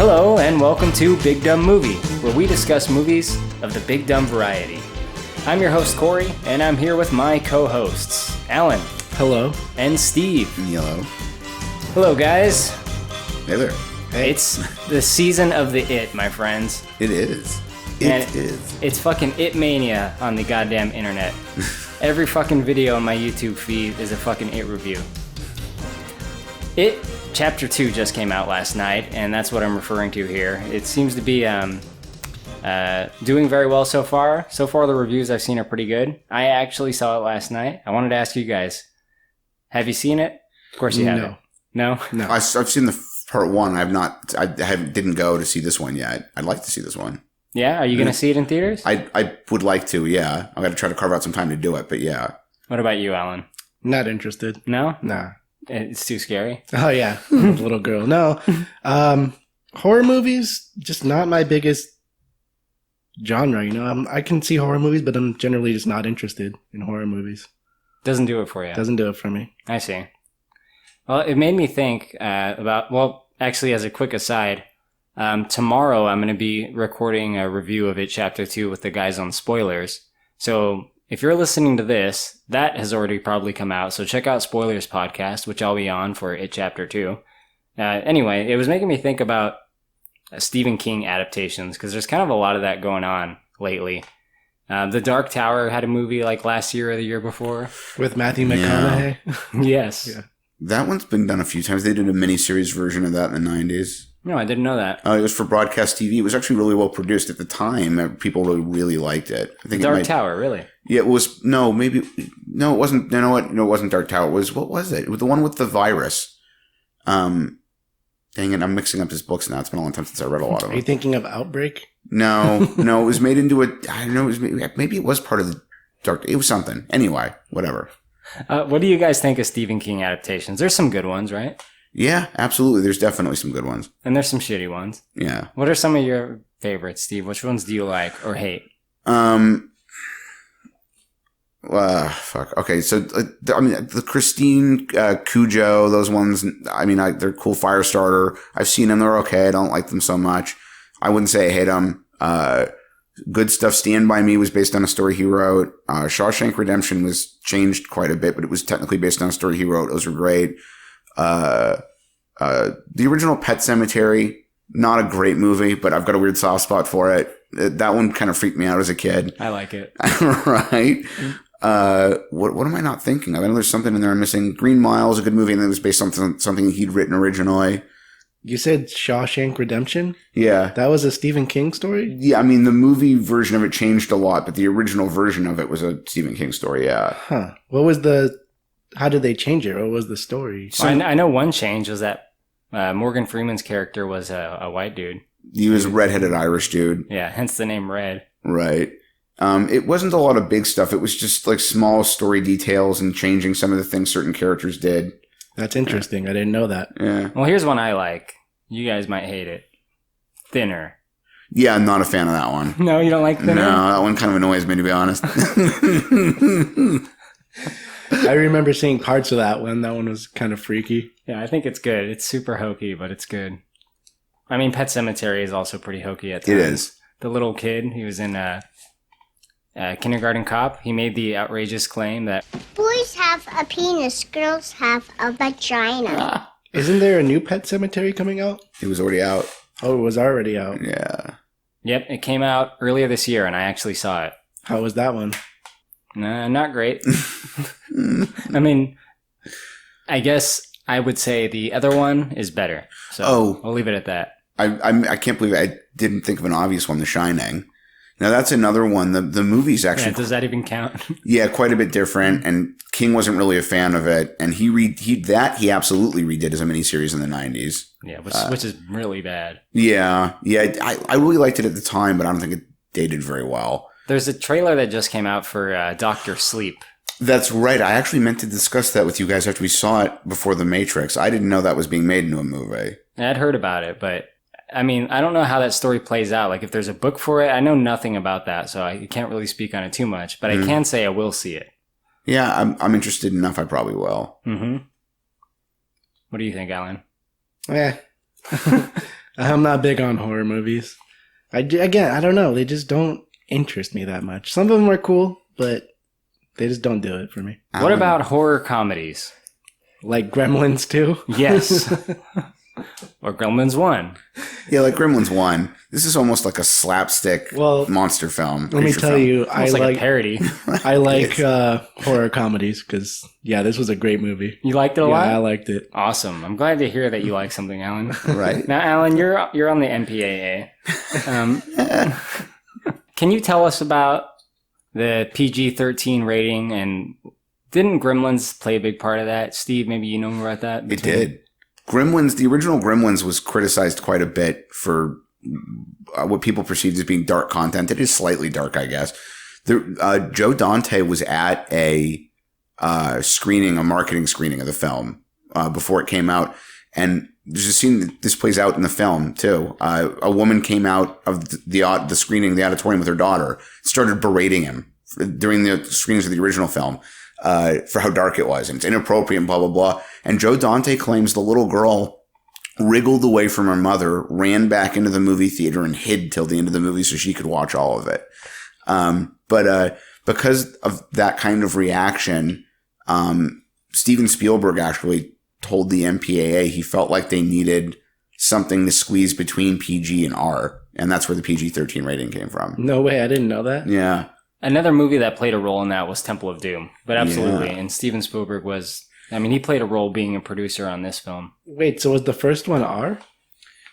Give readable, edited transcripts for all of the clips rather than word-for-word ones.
Hello, and welcome to Big Dumb Movie, where we discuss movies of the big dumb variety. I'm your host, Corey, and I'm here with my co-hosts, Alan. Hello. And Steve. Hello. Hello, guys. Hey there. Hey. It's the season of the It, my friends. It is. And It is. It's fucking It Mania on the goddamn internet. Every fucking video on my YouTube feed is a fucking It review. It Chapter 2 just came out last night, and that's what I'm referring to here. It seems to be doing very well so far. So far, the reviews I've seen are pretty good. I actually saw it last night. I wanted to ask you guys, have you seen it? Of course you haven't. No? No. I've seen the part one. Didn't go to see this one yet. I'd like to see this one. Yeah? Are you going to see it in theaters? I would like to, yeah. I'm going to try to carve out some time to do it, but yeah. What about you, Alan? Not interested. No? Nah. It's too scary? Oh, yeah. Little girl. No. Horror movies, just not my biggest genre, you know? I can see horror movies, but I'm generally just not interested in horror movies. Doesn't do it for you? Doesn't do it for me. I see. Well, it made me think actually, as a quick aside, tomorrow I'm going to be recording a review of It Chapter 2 with the guys on Spoilers. So if you're listening to this, that has already probably come out. So check out Spoilers Podcast, which I'll be on for It Chapter 2. Anyway, it was making me think about Stephen King adaptations, because there's kind of a lot of that going on lately. The Dark Tower had a movie like last year or the year before. With Matthew McConaughey? Yes. Yeah. That one's been done a few times. They did a miniseries version of that in the 90s. No, I didn't know that. It was for broadcast TV. It was actually really well produced at the time. People really liked it. I think Dark Tower, really? Yeah, it was. No, maybe. No, it wasn't. You know what? No, it wasn't Dark Tower. What was it? It was the one with the virus. Dang it, I'm mixing up his books now. It's been a long time since I read a lot of them. Are you thinking of Outbreak? No, it was made into I don't know, maybe it was part of the Dark. It was something. Anyway, whatever. What do you guys think of Stephen King adaptations? There's some good ones, right? Yeah, absolutely. There's definitely some good ones. And there's some shitty ones. Yeah. What are some of your favorites, Steve? Which ones do you like or hate? Fuck. Okay, so the Christine Cujo, those ones. They're cool. Firestarter. I've seen them. They're okay. I don't like them so much. I wouldn't say I hate them. Good Stuff. Stand By Me was based on a story he wrote. Shawshank Redemption was changed quite a bit, but it was technically based on a story he wrote. Those were great. The original Pet Sematary, not a great movie, but I've got a weird soft spot for it. That one kind of freaked me out as a kid. I like it. Right. What am I not thinking of? I know there's something in there I'm missing. Green Mile is a good movie, and it was based on something he'd written originally. You said Shawshank Redemption? Yeah. That was a Stephen King story? Yeah, the movie version of it changed a lot, but the original version of it was a Stephen King story, yeah. Huh. How did they change it? What was the story? So, I know one change was that Morgan Freeman's character was a white dude. He was a redheaded Irish dude. Yeah, hence the name Red. Right. It wasn't a lot of big stuff. It was just like small story details and changing some of the things certain characters did. That's interesting. I didn't know that. Yeah. Well, here's one I like. You guys might hate it. Thinner. Yeah, I'm not a fan of that one. No, you don't like Thinner? No, that one kind of annoys me, to be honest. I remember seeing parts of that one. That one was kind of freaky. Yeah, I think it's good. It's super hokey, but it's good. Pet Sematary is also pretty hokey at times. It is. The little kid, he was in Kindergarten Cop. He made the outrageous claim that boys have a penis, girls have a vagina. Isn't there a new Pet Sematary coming out? It was already out. Oh, it was already out. Yeah. Yep, it came out earlier this year, and I actually saw it. How was that one? Nah, not great. I guess I would say the other one is better. So I'll leave it at that. I can't believe I didn't think of an obvious one, The Shining. Now that's another one. The movie's actually... Yeah, does that even count? Yeah, quite a bit different. And King wasn't really a fan of it. And he absolutely redid as a miniseries in the 90s. Yeah, which is really bad. Yeah. I really liked it at the time, but I don't think it dated very well. There's a trailer that just came out for Dr. Sleep. That's right. I actually meant to discuss that with you guys after we saw it before The Matrix. I didn't know that was being made into a movie. I'd heard about it, but I don't know how that story plays out. Like, if there's a book for it, I know nothing about that, so I can't really speak on it too much. But I can say I will see it. Yeah, I'm interested enough. I probably will. Mm-hmm. What do you think, Alan? Yeah. I'm not big on horror movies. Again, I don't know. They just don't interest me that much. Some of them are cool, but they just don't do it for me. What about horror comedies? Like Gremlins 2? Yes. Or Gremlins 1. Yeah, like Gremlins 1. This is almost like a slapstick monster film. Let me tell you, I Almost like like a parody. I like horror comedies because, this was a great movie. You liked it a lot? Yeah, I liked it. Awesome. I'm glad to hear that you like something, Alan. Right. Now, Alan, you're on the MPAA. Can you tell us about the PG-13 rating? And didn't Gremlins play a big part of that? Steve, maybe you know more about that? It did. Gremlins, the original Gremlins was criticized quite a bit for what people perceived as being dark content. It is slightly dark, I guess. Joe Dante was at a marketing screening of the film before it came out. And there's a scene that this plays out in the film, too. A woman came out of the screening, the auditorium with her daughter, started berating him during the screenings of the original film. For how dark it was, and it's inappropriate and blah, blah, blah. And Joe Dante claims the little girl wriggled away from her mother, ran back into the movie theater, and hid till the end of the movie so she could watch all of it. But because of that kind of reaction, Steven Spielberg actually told the MPAA he felt like they needed something to squeeze between PG and R, and that's where the PG-13 rating came from. No way, I didn't know that. Yeah. Another movie that played a role in that was Temple of Doom. But absolutely. Yeah. And Steven Spielberg he played a role being a producer on this film. Wait, so was the first one R?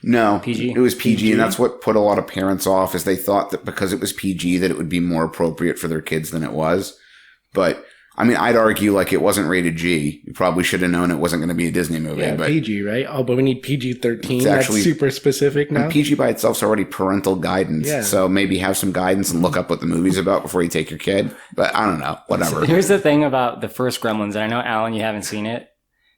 No, PG? It was PG, and that's what put a lot of parents off, is they thought that because it was PG that it would be more appropriate for their kids than it was. But I'd argue like it wasn't rated G. You probably should have known it wasn't going to be a Disney movie. Yeah, but PG, right? Oh, but we need PG-13. It's That's actually super specific now. PG by itself is already parental guidance. Yeah. So maybe have some guidance and look up what the movie's about before you take your kid. But I don't know. Whatever. Here's the thing about the first Gremlins, and I know, Alan, you haven't seen it.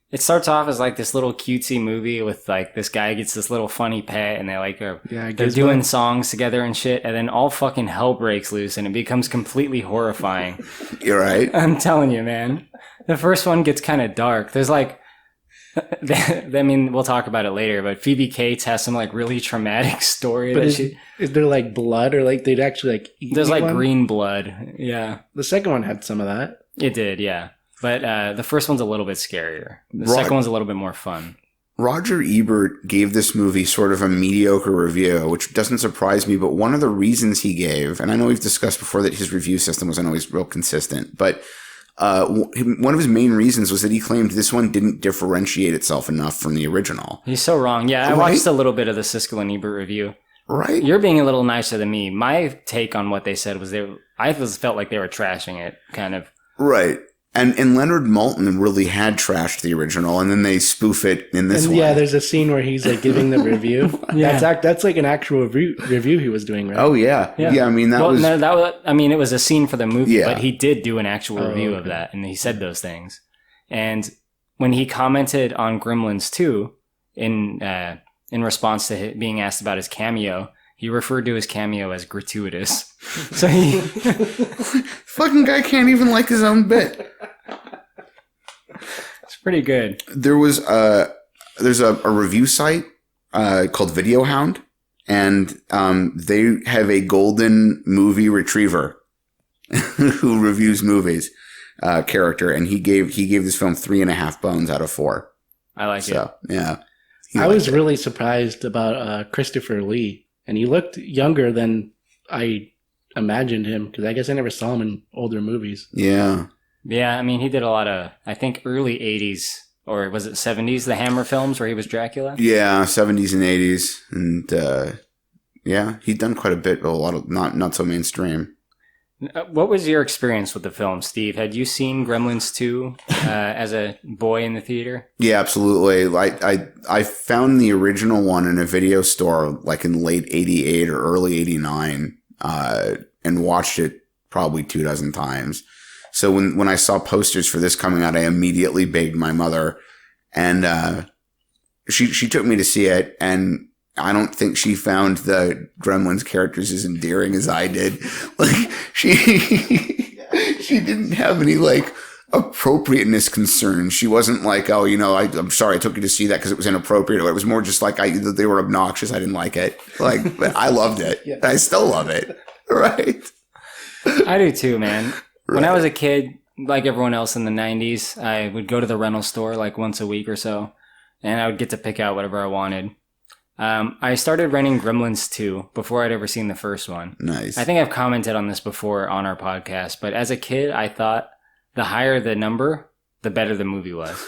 It starts off as like this little cutesy movie with like this guy gets this little funny pet, and they're doing songs together and shit, and then all fucking hell breaks loose and it becomes completely horrifying. You're right. I'm telling you, man. The first one gets kind of dark. There's like, we'll talk about it later, but Phoebe Cates has some like really traumatic story. But is there like blood, or like they'd actually like eat There's like one? green blood. Yeah. The second one had some of that. It did, yeah. But the first one's a little bit scarier. The second one's a little bit more fun. Roger Ebert gave this movie sort of a mediocre review, which doesn't surprise me, but one of the reasons he gave, and I know we've discussed before that his review system wasn't always real consistent, but one of his main reasons was that he claimed this one didn't differentiate itself enough from the original. He's so wrong. Yeah, I watched a little bit of the Siskel and Ebert review. Right? You're being a little nicer than me. My take on what they said was I felt like they were trashing it, kind of. Right. And Leonard Maltin really had trashed the original, and then they spoof it in this one. Yeah, there's a scene where he's like giving the review. Yeah. That's like an actual review he was doing, right? Oh yeah. Yeah. It was a scene for the movie, but he did do an actual review of that, and he said those things. And when he commented on Gremlins 2 in response to being asked about his cameo, he referred to his cameo as gratuitous. So he fucking guy can't even like his own bit. It's pretty good. There's a review site called Video Hound, and they have a golden movie retriever who reviews movies character, and he gave this film 3.5 bones out of 4. I like it. Yeah, I was really surprised about Christopher Lee, and he looked younger than I imagined him, because I guess I never saw him in older movies. Yeah. Yeah, he did a lot of, I think, early 80s, or was it 70s, the Hammer films where he was Dracula? Yeah, 70s and 80s. And, yeah, he'd done quite a bit, but a lot of not so mainstream. What was your experience with the film, Steve? Had you seen Gremlins 2 as a boy in the theater? Yeah, absolutely. I found the original one in a video store like in late 88 or early 89 and watched it probably 24 times. So when I saw posters for this coming out, I immediately begged my mother, and she took me to see it, and I don't think she found the Gremlins characters as endearing as I did. Like she didn't have any like appropriateness concerns. She wasn't like, oh, I'm sorry I took you to see that because it was inappropriate. It was more just like they were obnoxious. I didn't like it. Like, but I loved it. Yeah. I still love it. Right. I do too, man. Right. When I was a kid, like everyone else in the 90s, I would go to the rental store like once a week or so, and I would get to pick out whatever I wanted. I started renting Gremlins 2 before I'd ever seen the first one. Nice. I think I've commented on this before on our podcast, but as a kid, I thought the higher the number, the better the movie was.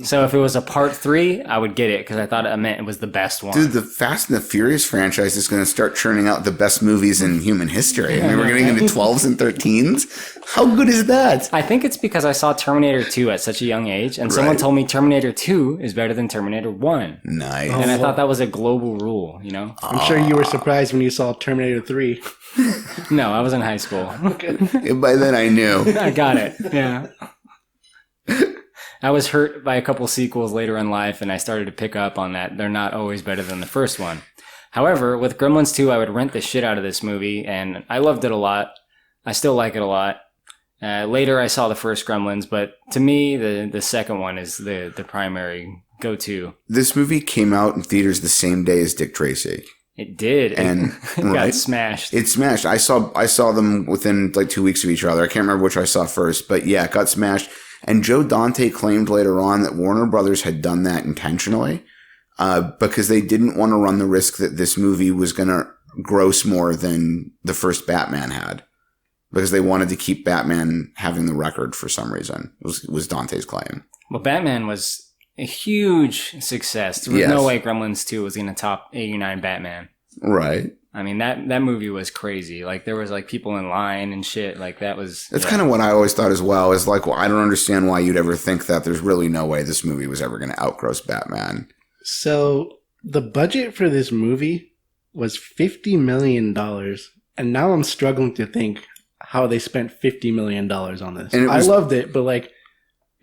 So if it was a part 3, I would get it because I thought it meant it was the best one. Dude, the Fast and the Furious franchise is going to start churning out the best movies in human history. I mean, we're getting into 12s and 13s. How good is that? I think it's because I saw Terminator 2 at such a young age, and someone told me Terminator 2 is better than Terminator 1. Nice. And I thought that was a global rule, you know? I'm sure you were surprised when you saw Terminator 3. No, I was in high school. By then I knew. I got it, yeah. I was hurt by a couple sequels later in life, and I started to pick up on that. They're not always better than the first one. However, with Gremlins 2, I would rent the shit out of this movie, and I loved it a lot. I still like it a lot. Later, I saw the first Gremlins, but to me, the second one is the primary go-to. This movie came out in theaters the same day as Dick Tracy. It did. And it got smashed. It smashed. I saw them within like 2 weeks of each other. I can't remember which I saw first, but yeah, it got smashed. And Joe Dante claimed later on that Warner Brothers had done that intentionally because they didn't want to run the risk that this movie was going to gross more than the first Batman had, because they wanted to keep Batman having the record for some reason. It was Dante's claim. Well, Batman was a huge success. There was no way Gremlins 2 was going to top 89 Batman. Right. I mean, that movie was crazy. Like, there was, like, people in line and shit. Like, that was... That's kind of what I always thought as well, is like, well, I don't understand why you'd ever think that. There's really no way this movie was ever going to outgross Batman. So, the budget for this movie was $50 million. And now I'm struggling to think how they spent $50 million on this. I loved it, but, like...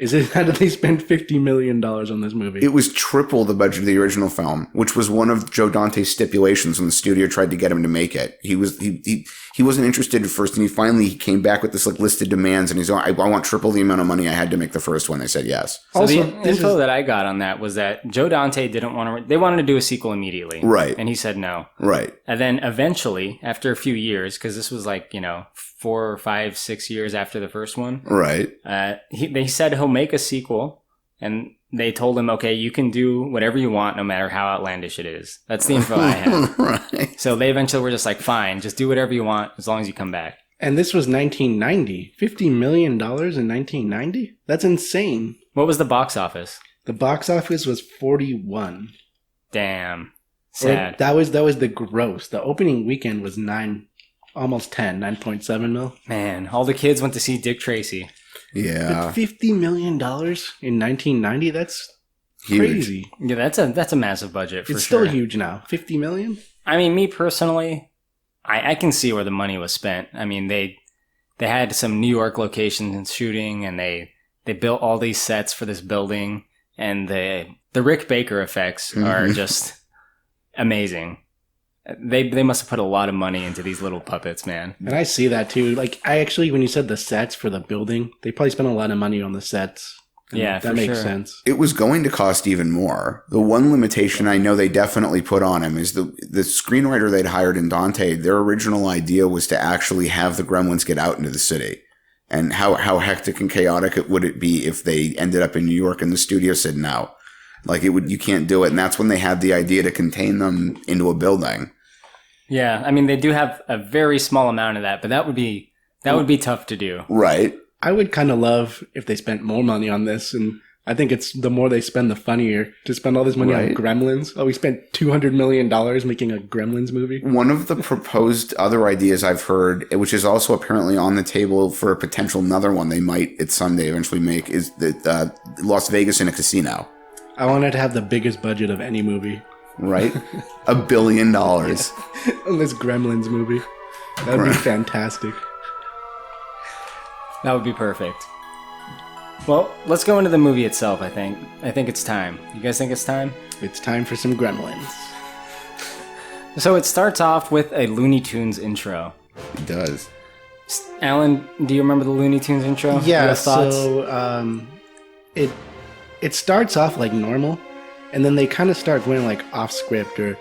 How did they spend $50 million on this movie? It was triple the budget of the original film, which was one of Joe Dante's stipulations when the studio tried to get him to make it. He wasn't interested at first, and he finally came back with this like list of demands, and he's like, I want triple the amount of money I had to make the first one. They said yes. So also, the info that I got on that was that Joe Dante didn't want to. They wanted to do a sequel immediately, right? And he said no, right? And then eventually, after a few years, because this was like 4 or 5, 6 years after the first one, right? They said he'll make a sequel, and they told him, okay, you can do whatever you want, no matter how outlandish it is. That's the info I have. Right. So they eventually were just like, fine, just do whatever you want as long as you come back. And this was 1990. $50 million in 1990? That's insane. What was the box office? The box office was 41. Damn. Sad. That was the gross. The opening weekend was almost 10, 9.7 mil. Man, all the kids went to see Dick Tracy. Yeah. But $50 million in 1990? That's huge. Crazy. Yeah, that's a massive budget for sure. It's still huge now. $50 million? I mean, me personally, I can see where the money was spent. I mean, they had some New York locations and shooting, and they built all these sets for this building, and the Rick Baker effects are just amazing. They must have put a lot of money into these little puppets, man. And I see that too. Like, when you said the sets for the building, they probably spent a lot of money on the sets. Yeah, that makes sense. It was going to cost even more. The one limitation I know they definitely put on him is the screenwriter they'd hired in Dante. Their original idea was to actually have the Gremlins get out into the city. And how hectic and chaotic would it be if they ended up in New York and the studio said no. Like, you can't do it. And that's when they had the idea to contain them into a building. Yeah, I mean, they do have a very small amount of that, but that would be tough to do. Right. I would kind of love if they spent more money on this, and I think it's the more they spend, the funnier to spend all this money on Gremlins. Oh, we spent $200 million making a Gremlins movie. One of the proposed other ideas I've heard, which is also apparently on the table for a potential another one they might at someday eventually make, is that Las Vegas in a casino. I wanted to have the biggest budget of any movie. Right? $1 billion. Yeah. On this Gremlins movie. That would be fantastic. That would be perfect. Well, let's go into the movie itself, I think. I think it's time. You guys think it's time? It's time for some Gremlins. So it starts off with a Looney Tunes intro. It does. Alan, do you remember the Looney Tunes intro? Yeah, You have thoughts? so it starts off like normal, and then they kind of start going like off script or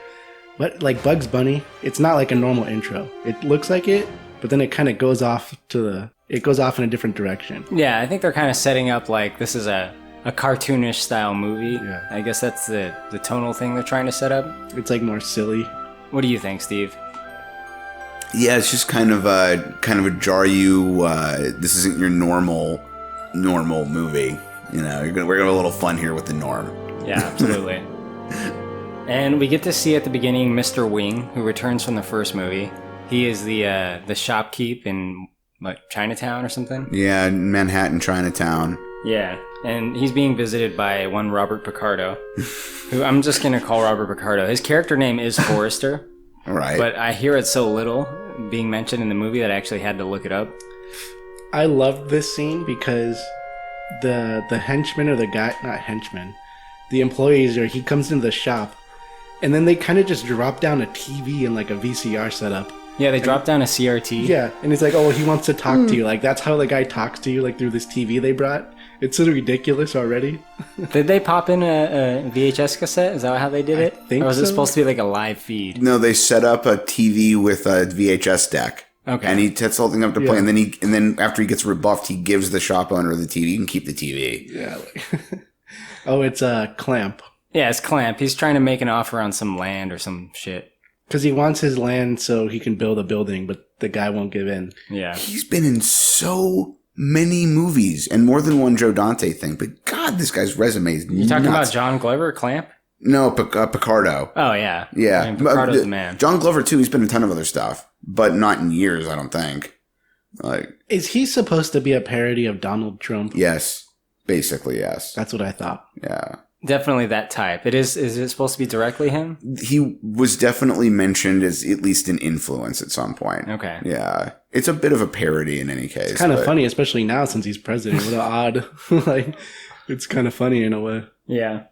what, like Bugs Bunny. It's not like a normal intro. It looks like it, but then it kind of goes off in a different direction. Yeah, I think they're kind of setting up like this is a cartoonish style movie. Yeah. I guess that's the tonal thing they're trying to set up. It's like more silly. What do you think, Steve? Yeah, it's just kind of a jar you. This isn't your normal movie. You know, we're gonna have a little fun here with the norm. Yeah, absolutely. And we get to see at the beginning Mr. Wing, who returns from the first movie. He is the shopkeep in Chinatown or something. Yeah, Manhattan, Chinatown. Yeah, and he's being visited by one Robert Picardo, who I'm just gonna call Robert Picardo. His character name is Forrester. Right. But I hear it so little being mentioned in the movie that I actually had to look it up. I loved this scene because the henchman, or the guy, not henchman, the employees, or he comes into the shop, and then they kind of just drop down a TV and like a VCR setup. Yeah, they drop down a CRT. Yeah, and it's like, oh, he wants to talk to you. Like, that's how the guy talks to you, like through this TV they brought. It's so ridiculous already. Did they pop in a VHS cassette? Is that how they did it? I think or was it so. supposed to be like a live feed? No, they set up a TV with a VHS deck. Okay. And he sets the whole thing up to play, Yeah. and then after he gets rebuffed, he gives the shop owner the TV. You can keep the TV. Yeah. Like oh, it's a Clamp. Yeah, it's Clamp. He's trying to make an offer on some land or some shit. Because he wants his land so he can build a building, but the guy won't give in. Yeah. He's been in so many movies and more than one Joe Dante thing, but God, this guy's resume is You talking nuts. about John Glover, Clamp? No, Picardo. Oh, yeah. Yeah. I mean, Picardo's the man. John Glover, too. He's been in a ton of other stuff, but not in years, I don't think. Like, Is he supposed to be a parody of Donald Trump? yes. Basically, yes. That's what I thought. Yeah. Definitely that type. Is it supposed to be directly him? He was definitely mentioned as at least an influence at some point. Okay. Yeah. It's a bit of a parody in any case. It's kind of but- funny, especially now since he's president. What an odd, like, it's kind of funny in a way. Yeah.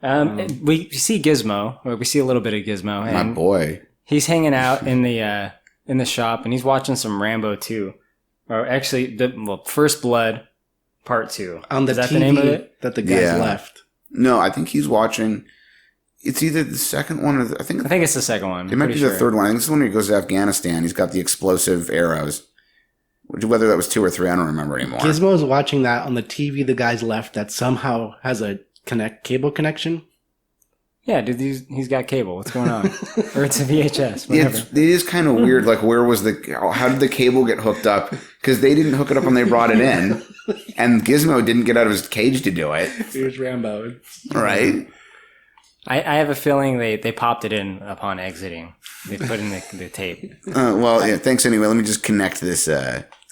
We see Gizmo, or we see a little bit of Gizmo. My And boy. he's hanging out in the shop, and he's watching some Rambo 2. Or actually, First Blood Part 2. On the Is that TV the name of it? that the guys Yeah. left. No, I think he's watching. It's either the second one or I think it's the second one. it might be the third one. I think it's the one where he goes to Afghanistan. He's got the explosive arrows. Whether that was 2 or 3, I don't remember anymore. Gizmo's watching that on the TV the guys left that somehow has a cable connection. Yeah, dude, he's got cable. What's going on? Or it's a VHS. Whatever. It is kind of weird. Like, how did the cable get hooked up? Because they didn't hook it up when they brought it in, and Gizmo didn't get out of his cage to do it. Here's Rambo. Right? I have a feeling they popped it in upon exiting. They put in the tape. Well, yeah, thanks anyway. Let me just connect this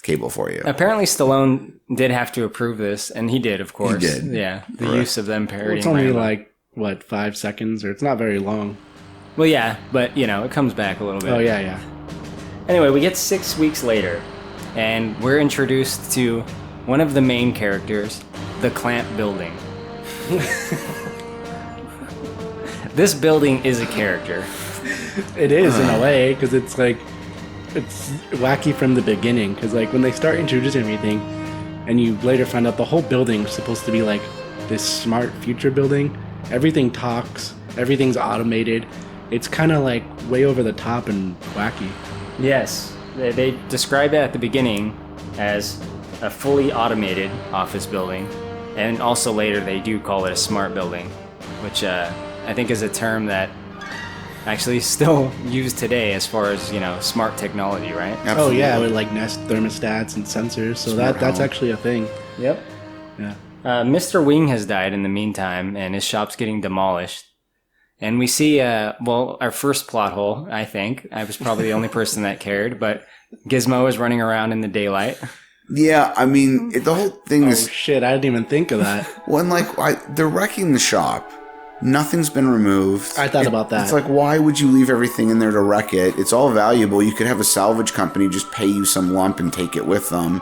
cable for you. Apparently, Stallone did have to approve this, and he did, of course. He did. Yeah, the Right. use of them parodying. It's only Rambo. like, 5 seconds? Or it's not very long. Well, yeah, but, it comes back a little bit. Oh, yeah. Anyway, we get 6 weeks later, and we're introduced to one of the main characters, the Clamp Building. This building is a character. It is in a way, because it's like, it's wacky from the beginning. Because like when they start introducing everything, and you later find out the whole building is supposed to be like this smart future building. Everything talks, everything's automated. It's kind of like way over the top and wacky. Yes, they describe it at the beginning as a fully automated office building, and also later they do call it a smart building, which I think is a term that actually is still used today as far as smart technology, right? Absolutely. Oh yeah, with like Nest thermostats and sensors. So Smart that's home. actually a thing. Yep. Yeah. Mr. Wing has died in the meantime, and his shop's getting demolished. And we see, our first plot hole, I think. I was probably the only person that cared, but Gizmo is running around in the daylight. Yeah, I mean, the whole thing Oh is shit! I didn't even think of that. when they're wrecking the shop. Nothing's been removed. I thought about that. It's like, why would you leave everything in there to wreck it? It's all valuable. You could have a salvage company just pay you some lump and take it with them.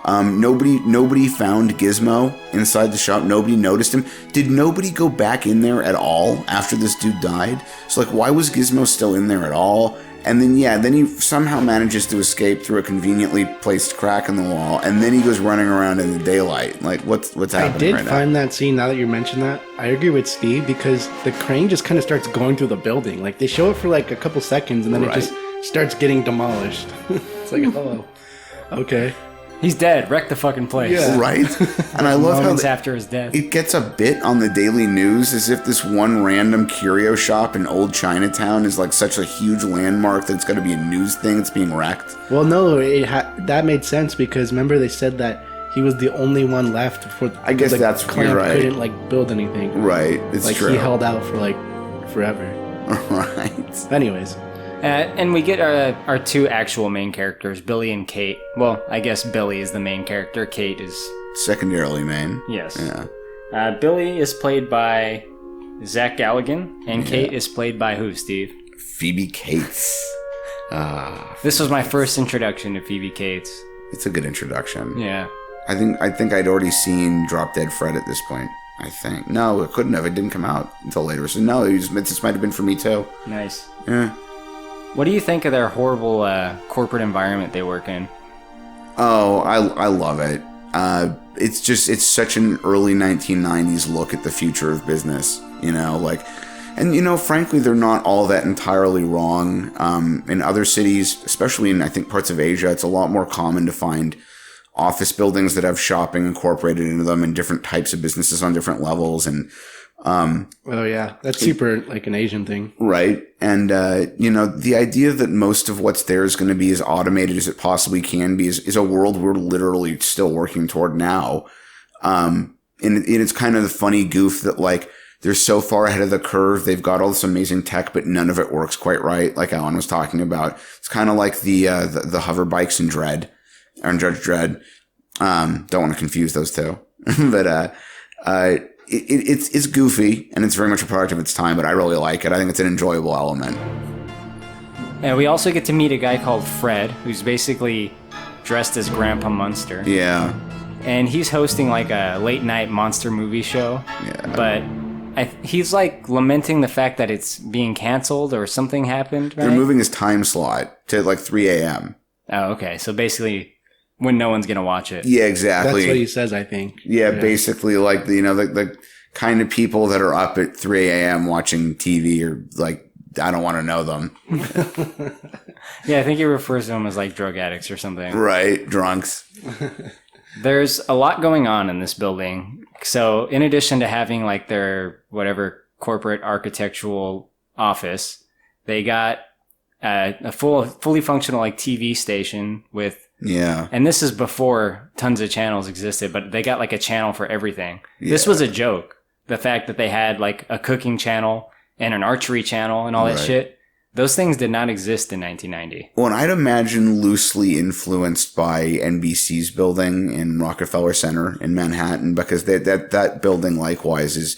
Nobody found Gizmo inside the shop. Nobody noticed him. Did nobody go back in there at all after this dude died? So like, why was Gizmo still in there at all? And then he somehow manages to escape through a conveniently placed crack in the wall, and then he goes running around in the daylight. Like, what's happening right now? I did find that scene, now that you mentioned that, I agree with Steve, because the crane just kind of starts going through the building. Like, they show it for like a couple seconds, and then it just starts getting demolished. It's like, oh, okay. He's dead. Wreck the fucking place. Yeah. Right? And I love how after his death, it gets a bit on the Daily News as if this one random curio shop in old Chinatown is like such a huge landmark that it's got to be a news thing. It's being wrecked. Well, no, that made sense because remember they said that he was the only one left before. I guess that's clamp right. Couldn't like build anything. Right. It's like true. He held out for like forever. Right. Anyways. And we get our two actual main characters, Billy and Kate. Well, I guess Billy is the main character. Kate is secondarily main. Yes. Yeah. Billy is played by Zach Galligan, and Kate is played by who, Steve? Phoebe Cates. This was my first introduction to Phoebe Cates. It's a good introduction. Yeah. I think I'd already seen Drop Dead Fred at this point. I think. No, it couldn't have. It didn't come out until later. So no, this might have been for me too. Nice. Yeah. What do you think of their horrible corporate environment they work in? Oh, I love it. It's such an early 1990s look at the future of business, and frankly, they're not all that entirely wrong. In other cities, especially in, I think, parts of Asia, it's a lot more common to find office buildings that have shopping incorporated into them and different types of businesses on different levels. And oh yeah, that's super like an Asian thing, right? And the idea that most of what's there is going to be as automated as it possibly can be is a world we're literally still working toward now. And it's kind of the funny goof that like they're so far ahead of the curve. They've got all this amazing tech, but none of it works quite right. Like Alan was talking about, it's kind of like the hover bikes in Dredd, or in Judge Dredd. Don't want to confuse those two, but It's goofy, and it's very much a product of its time, but I really like it. I think it's an enjoyable element. And we also get to meet a guy called Fred, who's basically dressed as Grandpa Munster. Yeah. And he's hosting like a late-night monster movie show. Yeah. But he's like lamenting the fact that it's being canceled or something happened, right? They're moving his time slot to like 3 a.m. Oh, okay. So basically when no one's going to watch it. Yeah, exactly. That's what he says, I think. Yeah, basically like, the kind of people that are up at 3 a.m. watching TV are like, I don't want to know them. Yeah, I think he refers to them as like drug addicts or something. Right, drunks. There's a lot going on in this building. So in addition to having like their whatever corporate architectural office, they got a fully functional like TV station with and this is before tons of channels existed, but they got like a channel for everything. Yeah. This was a joke. The fact that they had like a cooking channel and an archery channel and all that shit. Those things did not exist in 1990. Well, and I'd imagine loosely influenced by NBC's building in Rockefeller Center in Manhattan, because that building likewise it's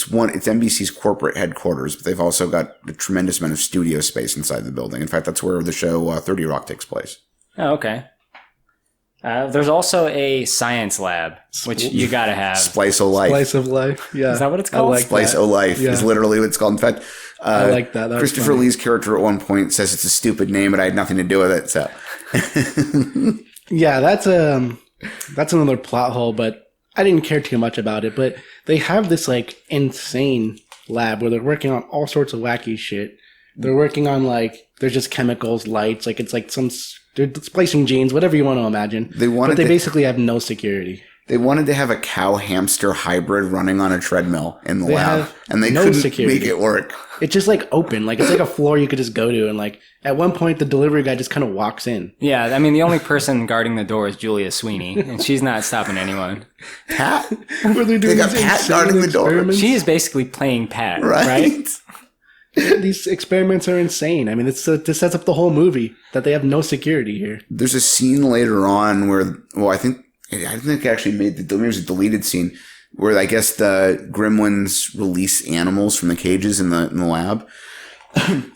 NBC's corporate headquarters, but they've also got a tremendous amount of studio space inside the building. In fact, that's where the show 30 Rock takes place. Oh, okay. There's also a science lab, which you gotta have. Splice o' Life. Splice of Life, yeah. Is that what it's called? Like Splice o' Life is literally what it's called. In fact, I like that. Christopher Lee's character at one point says it's a stupid name, but I had nothing to do with it. So, yeah, that's another plot hole, but I didn't care too much about it. But they have this like insane lab where they're working on all sorts of wacky shit. They're working on like there's just chemicals, lights, like it's like they're splicing genes, whatever you want to imagine. But they basically have no security. They wanted to have a cow-hamster hybrid running on a treadmill in the lab, and they couldn't make it work. It's just like open. Like it's like a floor you could just go to, and like at one point the delivery guy just kind of walks in. Yeah, I mean the only person guarding the door is Julia Sweeney, and she's not stopping anyone. Pat? They got Pat guarding the door. She is basically playing Pat, right? These experiments are insane. I mean, this sets up the whole movie that they have no security here. There's a scene later on where, I think it actually maybe it was a deleted scene where I guess the Gremlins release animals from the cages in the lab,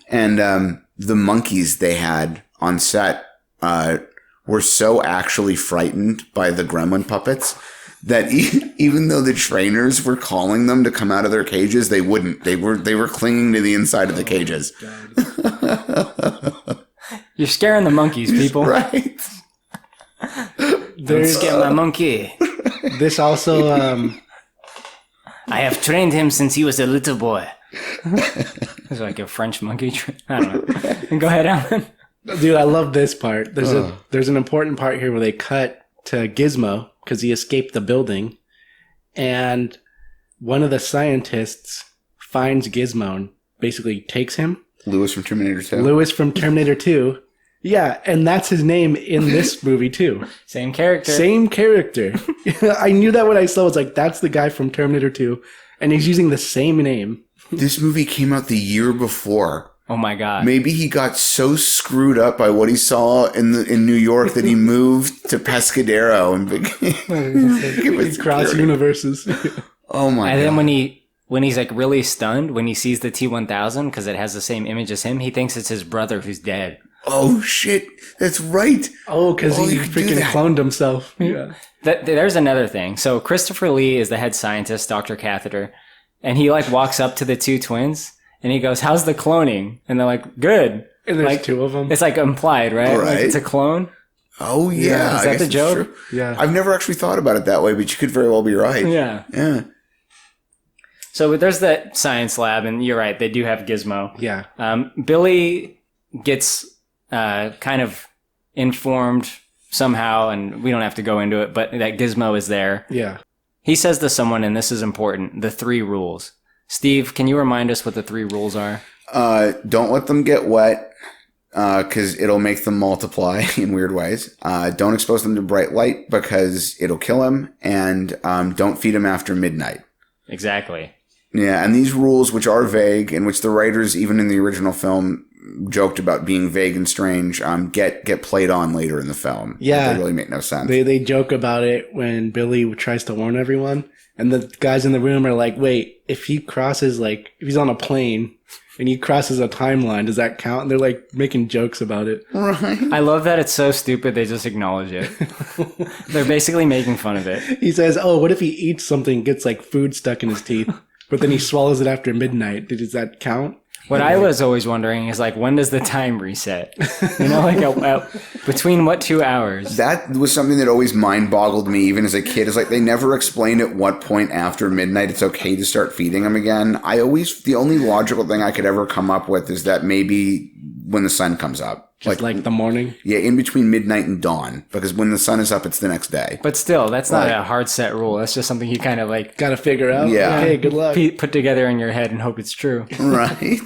and the monkeys they had on set were so actually frightened by the Gremlin puppets that even though the trainers were calling them to come out of their cages, they wouldn't. They were clinging to the inside of the cages. You're scaring the monkeys, people. Right. Don't scare my monkey. This also... I have trained him since he was a little boy. It's like a French monkey. I don't know. Go ahead, Alan. Dude, I love this part. There's an important part here where they cut to Gizmo because he escaped the building, and one of the scientists finds Gizmo and basically takes him. Lewis from Terminator 2. Lewis from Terminator 2. Yeah, and that's his name in this movie too. Same character. Same character. I knew that when I saw it. I was like, that's the guy from Terminator 2, and he's using the same name. This movie came out the year before. Oh my god. Maybe he got so screwed up by what he saw in New York that he moved to Pescadero and became cross universes. Oh my god. And then when he's like really stunned when he sees the T-1000 because it has the same image as him, he thinks it's his brother who's dead. Oh shit, that's right. Oh, because he freaking cloned himself. Yeah. There's another thing. So Christopher Lee is the head scientist, Dr. Catheter, and he like walks up to the two twins and he goes, "How's the cloning?" And they're like, "Good." And there's like, two of them. It's like implied, right? Right. Like it's a clone. Oh yeah, Is that the joke? Yeah. I've never actually thought about it that way, but you could very well be right. Yeah. Yeah. So there's that science lab, and you're right, they do have Gizmo. Yeah. Billy gets kind of informed somehow, and we don't have to go into it, but that Gizmo is there. Yeah. He says to someone, and this is important, the 3 rules. Steve, can you remind us what the 3 rules are? Don't let them get wet, because it'll make them multiply in weird ways. Don't expose them to bright light because it'll kill them, and don't feed them after midnight. Exactly. Yeah, and these rules, which are vague, and which the writers, even in the original film, joked about being vague and strange, get played on later in the film. Yeah. They really make no sense. They joke about it when Billy tries to warn everyone, and the guys in the room are like, wait, if he crosses, like, if he's on a plane and he crosses a timeline, does that count? And they're like making jokes about it. Right. I love that it's so stupid they just acknowledge it. They're basically making fun of it. He says, oh, what if he eats something, gets like food stuck in his teeth, but then he swallows it after midnight? Does that count? What I was always wondering is, like, when does the time reset? You know, like, between what 2 hours? That was something that always mind-boggled me, even as a kid. Is like, they never explained at what point after midnight it's okay to start feeding them again. The only logical thing I could ever come up with is that maybe when the sun comes up. Just like the morning? Yeah, in between midnight and dawn. Because when the sun is up, it's the next day. But still, that's not a hard set rule. That's just something you kind of, like, Gotta figure out. Yeah. Hey, good luck. put together in your head and hope it's true. Right.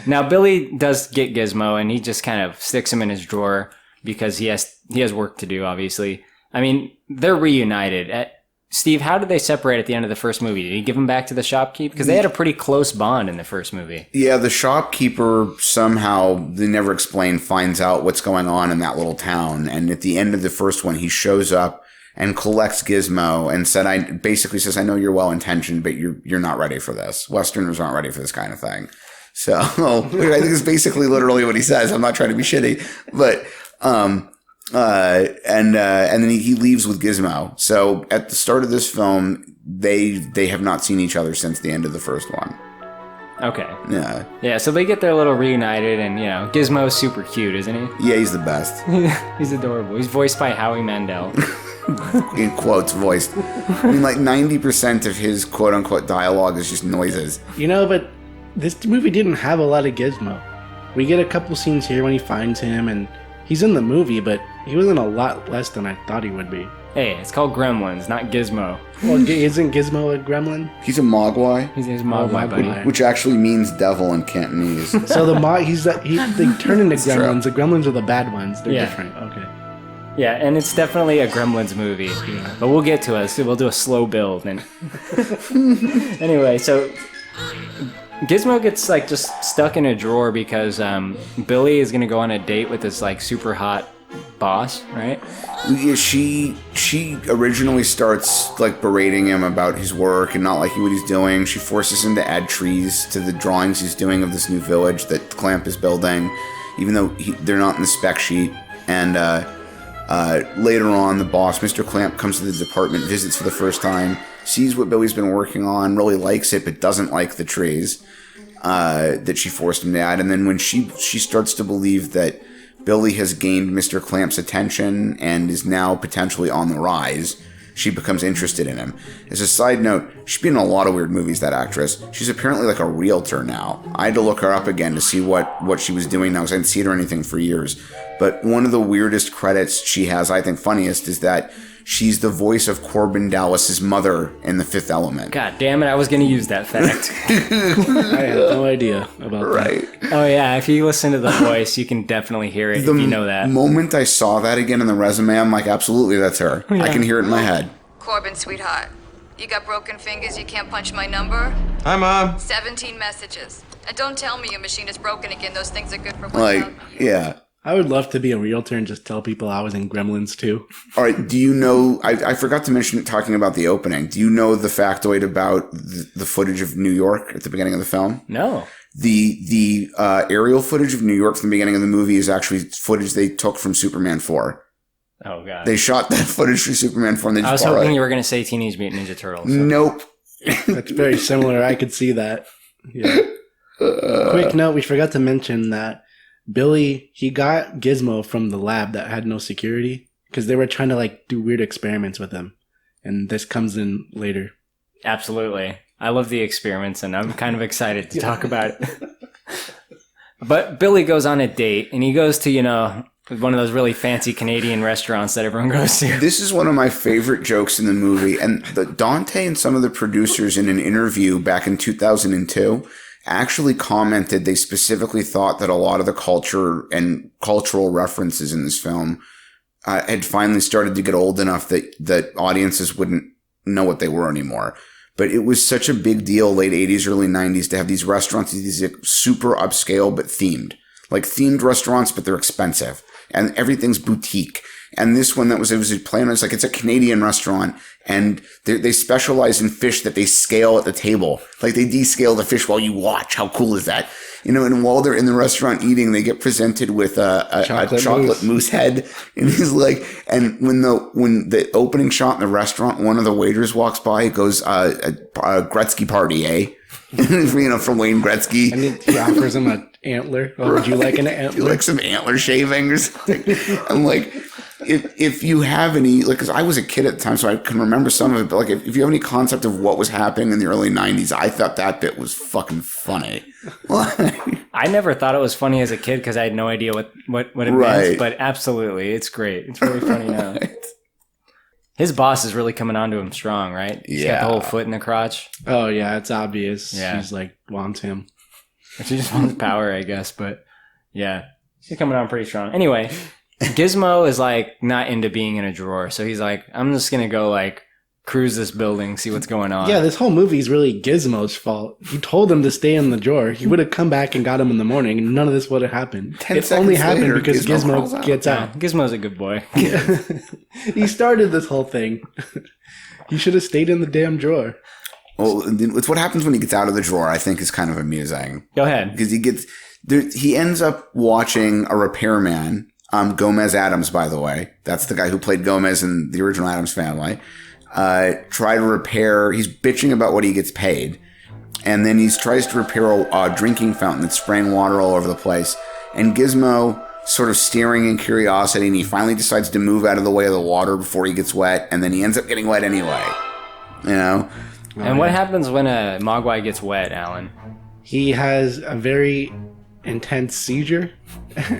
Now, Billy does get Gizmo, and he just kind of sticks him in his drawer because he has work to do, obviously. I mean, they're reunited. Steve, how did they separate at the end of the first movie? Did he give him back to the shopkeep? Because they had a pretty close bond in the first movie. Yeah, the shopkeeper somehow, they never explain, finds out what's going on in that little town. And at the end of the first one, he shows up and collects Gizmo and basically says, I know you're well-intentioned, but you're not ready for this. Westerners aren't ready for this kind of thing. So, I think it's basically literally what he says. I'm not trying to be shitty, but, and then he leaves with Gizmo. So at the start of this film, they have not seen each other since the end of the first one. Okay. Yeah. Yeah, so they get their little reunited, and, you know, Gizmo's super cute, isn't he? Yeah, he's the best. He's adorable. He's voiced by Howie Mandel. In quotes, voiced. I mean, like 90% of his quote-unquote dialogue is just noises. You know, but this movie didn't have a lot of Gizmo. We get a couple scenes here when he finds him, and he's in the movie, but he was in a lot less than I thought he would be. Hey, it's called Gremlins, not Gizmo. Well, isn't Gizmo a gremlin? He's a Mogwai, He's Mogwai, buddy. which actually means devil in Cantonese. So they turn into gremlins. The gremlins are the bad ones. They're Yeah. different. Okay. Yeah, and it's definitely a Gremlins movie. But we'll get to it. So we'll do a slow build. And anyway, so Gizmo gets like just stuck in a drawer because Billy is gonna go on a date with this like super hot boss, right? Yeah, she originally starts like berating him about his work and not liking what he's doing. She forces him to add trees to the drawings he's doing of this new village that Clamp is building, even though they're not in the spec sheet. And Later on, the boss, Mr. Clamp, comes to the department, visits for the first time, sees what Billy's been working on, really likes it, but doesn't like the trees that she forced him to add. And then when she starts to believe that Billy has gained Mr. Clamp's attention and is now potentially on the rise, she becomes interested in him. As a side note, she's been in a lot of weird movies, that actress. She's apparently like a realtor now. I had to look her up again to see what she was doing now, because I hadn't seen her anything for years. But one of the weirdest credits she has, I think funniest, is that she's the voice of Corbin Dallas's mother in The Fifth Element. God damn it, I was going to use that fact. I had no idea about Right. that. Oh yeah, if you listen to the voice, you can definitely hear it if you know that. The moment I saw that again in the resume, I'm like, absolutely, that's her. Yeah. I can hear it in my head. Corbin, sweetheart, you got broken fingers, you can't punch my number? Hi, Mom. 17 messages. And don't tell me your machine is broken again. Those things are good for 1,000 Like, yeah. I would love to be a realtor and just tell people I was in Gremlins too. All right, do you know, I forgot to mention, talking about the opening, do you know the factoid about the footage of New York at the beginning of the film? No. The aerial footage of New York from the beginning of the movie is actually footage they took from Superman 4. Oh god. They shot that footage for Superman 4 and they just I was borrowed hoping it. you were going to say Teenage Mutant Ninja Turtles. So. Nope. That's very similar. I could see that. Yeah. Quick note, we forgot to mention that Billy, he got Gizmo from the lab that had no security because they were trying to like do weird experiments with him. And this comes in later. Absolutely. I love the experiments and I'm kind of excited to talk about it. But Billy goes on a date and he goes to, one of those really fancy Canadian restaurants that everyone goes to. This is one of my favorite jokes in the movie. And Dante and some of the producers in an interview back in 2002 actually commented they specifically thought that a lot of the culture and cultural references in this film had finally started to get old enough that audiences wouldn't know what they were anymore. But it was such a big deal late 80s, early 90s to have these restaurants, these super upscale but themed. Like themed restaurants, but they're expensive. And everything's boutique. And this one it was a plan. It's like, it's a Canadian restaurant and they specialize in fish that they scale at the table. Like they descale the fish while you watch. How cool is that? And while they're in the restaurant eating, they get presented with a chocolate mousse head. And he's like, and when the opening shot in the restaurant, one of the waiters walks by, he goes, a Gretzky party, eh? From Wayne Gretzky. And he offers him an antler. Oh, would you like an antler? You like some antler shaving or something? I'm like, if you have any, like, because I was a kid at the time, so I can remember some of it, but like, if you have any concept of what was happening in the early 90s, I thought that bit was fucking funny. I never thought it was funny as a kid because I had no idea what it meant, but absolutely, it's great. It's really funny now. His boss is really coming onto him strong, right? He's got the whole foot in the crotch. Oh, yeah, it's obvious. Yeah. She's like, wants him. She just wants power, I guess, but yeah, she's coming on pretty strong. Anyway, Gizmo is like not into being in a drawer, so he's like, I'm just gonna go like cruise this building, see what's going on. Yeah, this whole movie is really Gizmo's fault. He told him to stay in the drawer. He would have come back and got him in the morning, and none of this would have happened. It only happened later, because Gizmo gets Yeah, out. Gizmo's a good boy. He started this whole thing. He should have stayed in the damn drawer. Well, it's what happens when he gets out of the drawer, I think, is kind of amusing. Go ahead. Because he ends up watching a repairman, Gomez Addams, by the way. That's the guy who played Gomez in the original Addams Family. Try to repair, he's bitching about what he gets paid. And then he tries to repair a drinking fountain that's spraying water all over the place. And Gizmo, sort of staring in curiosity, and he finally decides to move out of the way of the water before he gets wet. And then he ends up getting wet anyway. And what happens when a Mogwai gets wet, Alan? He has a very intense seizure,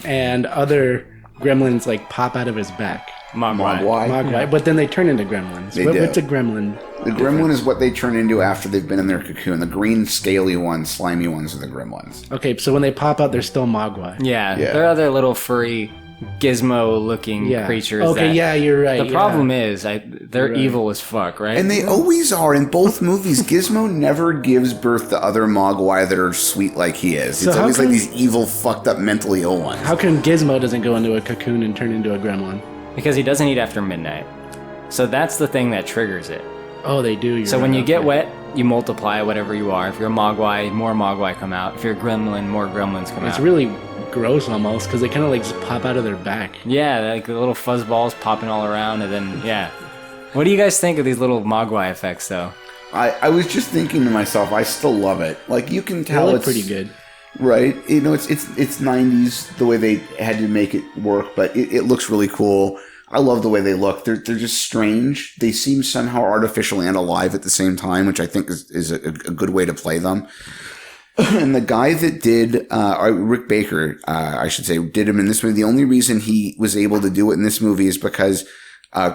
and other gremlins like pop out of his back. Mogwai. Mogwai, but then they turn into gremlins. They do. What's a gremlin? The gremlin is what they turn into after they've been in their cocoon. The green, scaly ones, slimy ones are the gremlins. Okay, so when they pop out, they're still Mogwai. Yeah, they're other little furry gizmo-looking creatures. Okay, yeah, you're right. The problem is, they're evil as fuck, right? And they always are in both movies. Gizmo never gives birth to other Mogwai that are sweet like he is. So it's always like these evil, fucked up, mentally ill ones. How come Gizmo doesn't go into a cocoon and turn into a gremlin? Because he doesn't eat after midnight. So that's the thing that triggers it. Oh, they do. So when you get wet, you multiply whatever you are. If you're a Mogwai, more Mogwai come out. If you're a Gremlin, more Gremlins come out. It's really gross almost because they kind of like just pop out of their back. Yeah, like the little fuzz balls popping all around, and then yeah. What do you guys think of these little Mogwai effects, though? I was just thinking to myself, I still love it. Like you can tell, They look it's pretty good. right? You know, it's 90s the way they had to make it work, but it looks really cool. I love the way they look. They're just strange. They seem somehow artificial and alive at the same time, which I think is a good way to play them. And the guy that did Rick Baker, I should say, did him in this movie. The only reason he was able to do it in this movie is because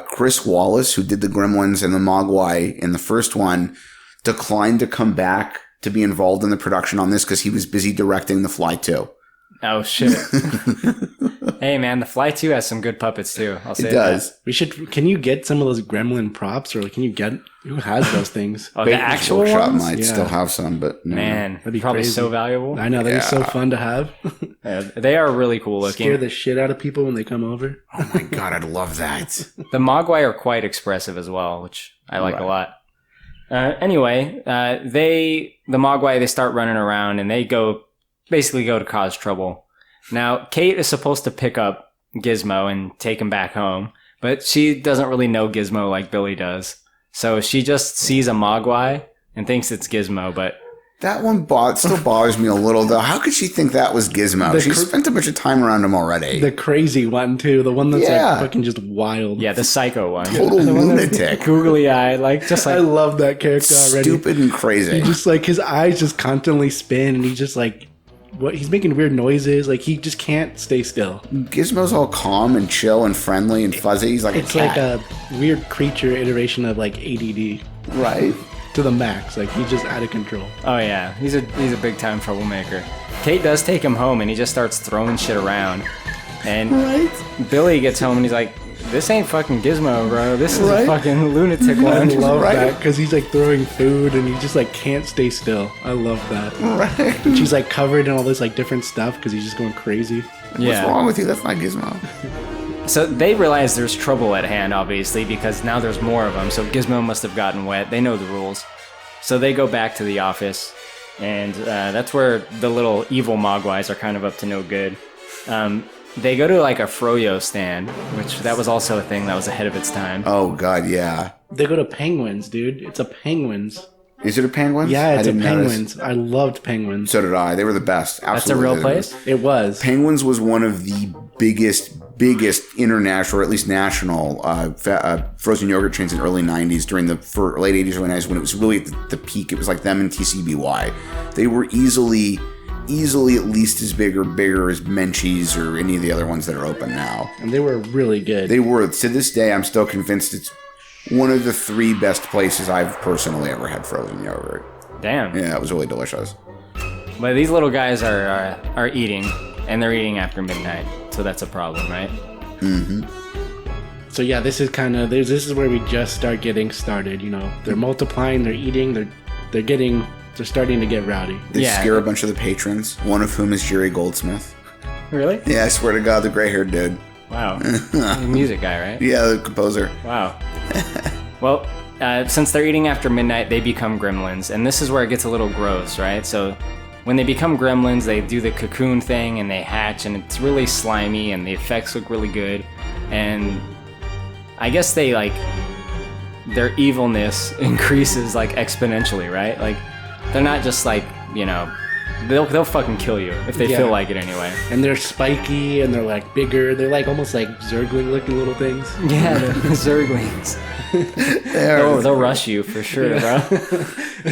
Chris Wallace, who did the Gremlins and the Mogwai in the first one, declined to come back to be involved in the production on this because he was busy directing The Fly 2. Oh, shit. Hey, man, The Fly 2 has some good puppets, too. I'll say It does. We should. Can you get some of those Gremlin props, or like, can you get who has those things? Oh, the Baker's actual Workshop ones? might Yeah. still have some, but no. Man, That'd be probably crazy. so valuable. I know they're so fun to have. Yeah, they are really cool looking. Scare the shit out of people when they come over. Oh my god, I'd love that. The Mogwai are quite expressive as well, which I like a lot. Anyway, the Mogwai, they start running around and they basically go to cause trouble. Now, Kate is supposed to pick up Gizmo and take him back home, but she doesn't really know Gizmo like Billy does. So she just sees a Mogwai and thinks it's Gizmo, but That one still bothers me a little, though. How could she think that was Gizmo? She spent a bunch of time around him already. The crazy one too, the one that's Yeah. like fucking just wild. yeah, the psycho one. Total lunatic. Googly eyed, just I like love that character already. Stupid and crazy. He just like his eyes just constantly spin, and he just like he's making weird noises. Like he just can't stay still. Gizmo's all calm and chill and friendly and fuzzy. He's like It's a like cat. a weird creature iteration of like ADD Right? to the max. Like he's just out of control. oh yeah, he's a big time troublemaker. Kate does take him home and he just starts throwing shit around. And Billy gets home and he's like, "This ain't fucking Gizmo, bro. This is a fucking lunatic I one." love Right. that because he's like throwing food and he just like can't stay still. I love that. Right. And she's like covered in all this like different stuff because he's just going crazy. What's wrong with you? That's not Gizmo. So they realize there's trouble at hand, obviously, because now there's more of them. So Gizmo must have gotten wet. They know the rules. So they go back to the office, and that's where the little evil Mogwais are kind of up to no good. They go to like a Froyo stand, which that was also a thing that was ahead of its time. Oh, God, yeah. They go to Penguins, dude. It's a Penguins. Is it a Penguins? Yeah, I it's a didn't notice. Penguins. I loved Penguins. So did I. They were the best. Absolutely. That's a real They place? It was. Penguins was one of the biggest international, or at least national, frozen yogurt chains in the early 90s during the late 80s, early 90s when it was really at the peak. It was like them and TCBY. They were easily at least as big or bigger as Menchie's or any of the other ones that are open now. And they were really good. They were. To this day, I'm still convinced it's one of the 3 best places I've personally ever had frozen yogurt. Damn. Yeah, it was really delicious. But these little guys are eating, and they're eating after midnight. So that's a problem, right? So yeah, this is kind of this is where we just start getting started. You know, they're multiplying, they're eating, they're starting to get rowdy. They Yeah. scare a bunch of the patrons, one of whom is Jerry Goldsmith. Really? Yeah, I swear to God, the gray-haired dude. Wow. The music guy, right? Yeah, the composer. Wow. Well, since they're eating after midnight, they become gremlins. And this is where it gets a little gross, right? So when they become gremlins, they do the cocoon thing and they hatch, and it's really slimy and the effects look really good. And I guess they their evilness increases like exponentially, right? Like they're not just like, you know, they'll fucking kill you if they feel like it anyway. And they're spiky and they're like bigger. They're like almost like Zergling looking little things. Yeah, the Zerglings. They'll rush you for sure, bro.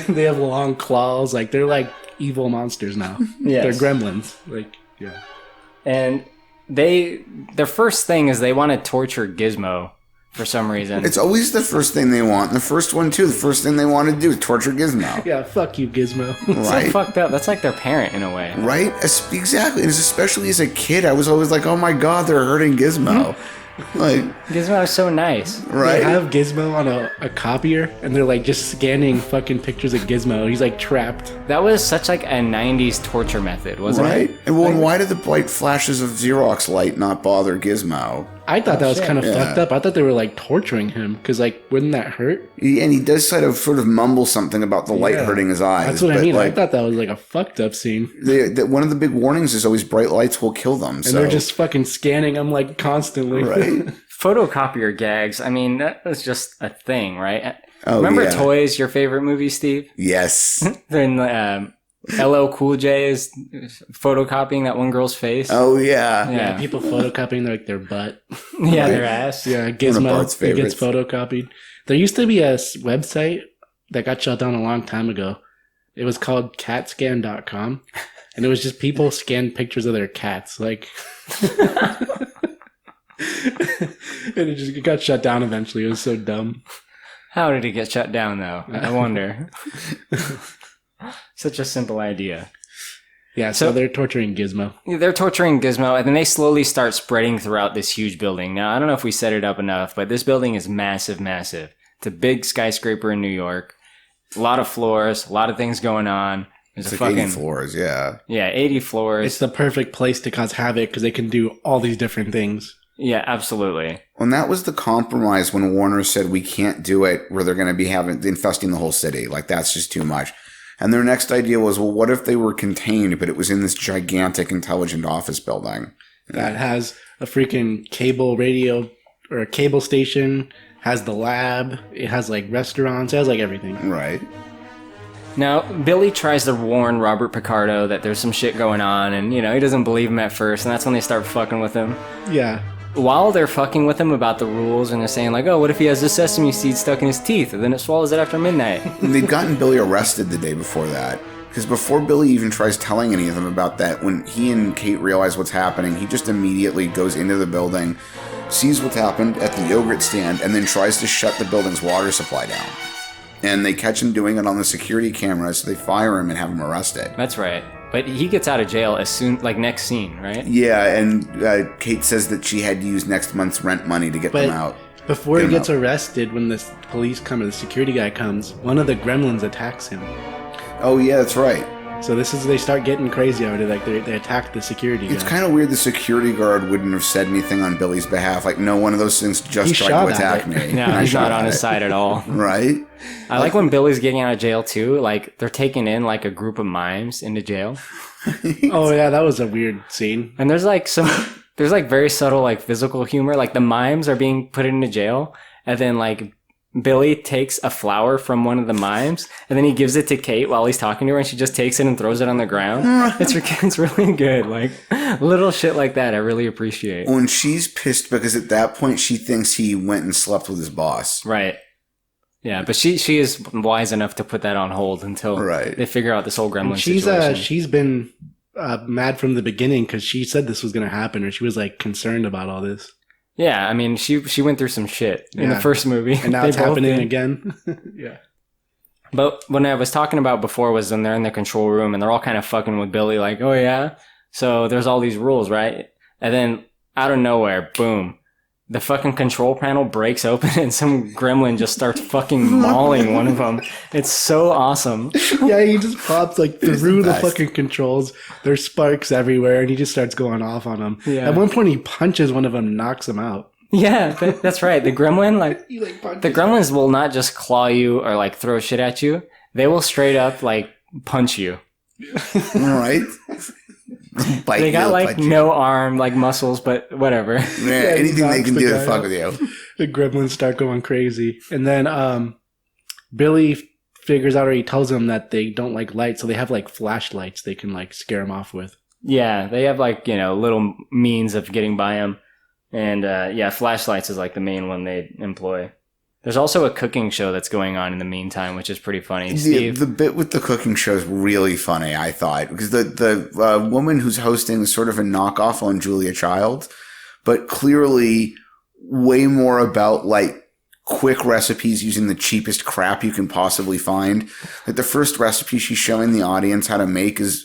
They have long claws. Like they're like evil monsters now. Yes. They're gremlins. Like yeah. And their first thing is they want to torture Gizmo for some reason. It's always the first thing they want. And the first one, too, the first thing they want to do is torture Gizmo. Yeah, fuck you, Gizmo. Right? So fucked up. That's like their parent in a way. Right? Exactly. And especially as a kid, I was always like, oh my God, they're hurting Gizmo. Like, Gizmo is so nice. right? They have Gizmo on a copier, and they're like just scanning fucking pictures of Gizmo. He's like trapped. That was such like a 90s torture method, wasn't Right? it? And well, why did the bright flashes of Xerox light not bother Gizmo? I thought that was kind of fucked up. I thought they were like torturing him because like wouldn't that hurt? And he does sort of mumble something about the light hurting his eyes. That's what I mean. Like, I thought that was like a fucked up scene. One of the big warnings is always bright lights will kill them. And they're just fucking scanning them like constantly. Right. Photocopier gags. I mean, that was just a thing, right? Remember Toys, your favorite movie, Steve? Yes. Then LL Cool J is photocopying that one girl's face. Oh, yeah. Yeah, people photocopying their butt. Yeah, their ass. Yeah, Gizmo gets photocopied. There used to be a website that got shut down a long time ago. It was called catscan.com. And it was just people scanned pictures of their cats. Like, and it got shut down eventually. It was so dumb. How did it get shut down, though? I wonder. Such a simple idea. Yeah, so they're torturing Gizmo. They're torturing Gizmo, and then they slowly start spreading throughout this huge building. Now, I don't know if we set it up enough, but this building is massive, massive. It's a big skyscraper in New York. A lot of floors, a lot of things going on. It's like 80 floors, yeah. Yeah, 80 floors. It's the perfect place to cause havoc because they can do all these different things. Yeah, absolutely. And that was the compromise when Warner said we can't do it where they're going to be infesting the whole city. Like, that's just too much. And their next idea was, well, what if they were contained, but it was in this gigantic intelligent office building? That has a freaking cable radio or a cable station, has the lab, it has like restaurants, it has like everything. Right. Now, Billy tries to warn Robert Picardo that there's some shit going on, and, he doesn't believe him at first, and that's when they start fucking with him. Yeah. While they're fucking with him about the rules, and they're saying, like, oh, what if he has a sesame seed stuck in his teeth, and then it swallows it after midnight? And they'd gotten Billy arrested the day before that. Because before Billy even tries telling any of them about that, when he and Kate realize what's happening, he just immediately goes into the building, sees what's happened at the yogurt stand, and then tries to shut the building's water supply down. And they catch him doing it on the security camera, so they fire him and have him arrested. That's right. But he gets out of jail as soon, like next scene, right? Yeah, and Kate says that she had to use next month's rent money to get them out. Before he gets arrested, when the police come or the security guy comes, one of the gremlins attacks him. Oh, yeah, that's right. So they start getting crazy already. Like they attack the security guy. It's kind of weird the security guard wouldn't have said anything on Billy's behalf. Like, no, one of those things just tried to attack me. No, he's not on his side at all. Right? I like when Billy's getting out of jail, too. Like, they're taking in, like, a group of mimes into jail. Oh, yeah, that was a weird scene. And there's very subtle, like, physical humor. Like, the mimes are being put into jail, and then, like, Billy takes a flower from one of the mimes, and then he gives it to Kate while he's talking to her, and she just takes it and throws it on the ground. It's really good. Like, little shit like that I really appreciate. When she's pissed because at that point she thinks he went and slept with his boss. Right. Yeah, but she is wise enough to put that on hold until they figure out this whole gremlin situation. She's been mad from the beginning because she said this was going to happen, or she was, like, concerned about all this. Yeah, I mean, she went through some shit in the first movie. And now it's happening again. Yeah. But what I was talking about before was when they're in the control room and they're all kind of fucking with Billy, like, oh yeah? So there's all these rules, right? And then out of nowhere, boom, the fucking control panel breaks open and some gremlin just starts fucking mauling one of them. It's so awesome. Yeah, he just pops like through the fucking controls. There's sparks everywhere and he just starts going off on them. Yeah. At one point he punches one of them, knocks him out. Yeah, that's right. The gremlin, the gremlins will not just claw you or like throw shit at you. They will straight up like punch you. All right. They got like no arm, like muscles, but whatever. Yeah, anything they can do to fuck with you. The gremlins start going crazy. And then Billy figures out, or he tells them that they don't like light, so they have like flashlights they can like scare them off with. Yeah, they have like, little means of getting by them. And flashlights is like the main one they employ. There's also a cooking show that's going on in the meantime, which is pretty funny. Steve? The bit with the cooking show is really funny, I thought, because the woman who's hosting is sort of a knockoff on Julia Child, but clearly way more about like quick recipes using the cheapest crap you can possibly find. Like the first recipe she's showing the audience how to make is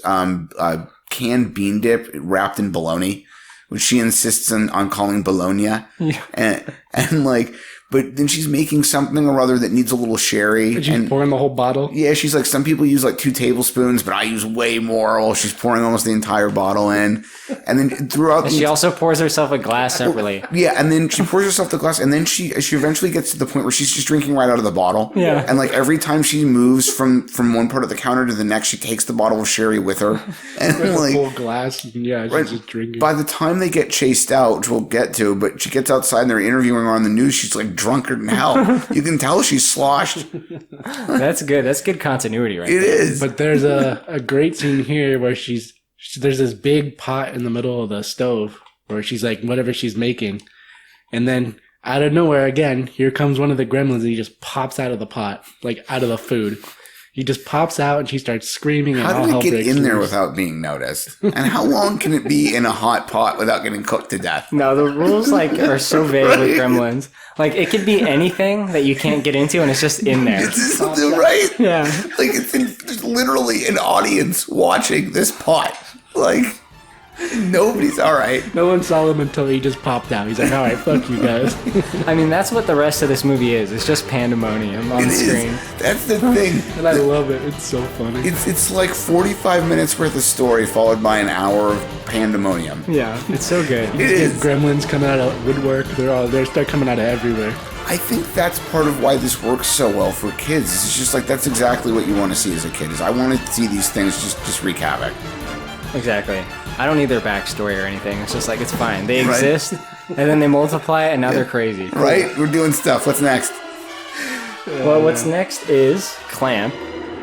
canned bean dip wrapped in bologna, which she insists on calling bologna. Yeah. And And like, but then she's making something or other that needs a little sherry. And she's pouring the whole bottle? Yeah, she's like, some people use like 2 tablespoons, but I use way more. Well, she's pouring almost the entire bottle in. And then throughout... And she also pours herself a glass separately. Yeah, and then she pours herself the glass, and then she eventually gets to the point where she's just drinking right out of the bottle. Yeah. And like every time she moves from one part of the counter to the next, she takes the bottle of sherry with her. And With like, a full glass. Yeah, she's right, just drinking. by the time they get chased out, which we'll get to, but she gets outside and they're interviewing her on the news, she's like drunker than hell. You can tell she's sloshed. That's good. That's good continuity right It there. is. But there's a great scene here where there's this big pot in the middle of the stove where she's like, whatever she's making. And then out of nowhere, again, here comes one of the gremlins and he just pops out of the pot, like out of the food. He just pops out and she starts screaming. And How all did hell it get breaks in there loose. without being noticed? And how long can it be in a hot pot without getting cooked to death? No, the rules like are so vague with Gremlins. Like it could be anything that you can't get into, and it's just in there. It's right? Yeah. Like there's literally an audience watching this pot. Like nobody's all right. No one saw him until he just popped out. He's like, all right, fuck you guys. I mean, that's what the rest of this movie is. It's just pandemonium on It screen. is. That's the thing. And I love it. It's so funny. It's like 45 minutes worth of story followed by an hour of pandemonium. Yeah, it's so good. It is. Gremlins coming out of woodwork. They're coming out of everywhere. I think that's part of why this works so well for kids. It's just like that's exactly what you want to see as a kid. Is I want to see these things just wreak havoc. Exactly. I don't need their backstory or anything. It's just like, it's fine. They Right. exist, and then they multiply, and now they're crazy. Right? We're doing stuff. What's next? Well, what's next is Clamp.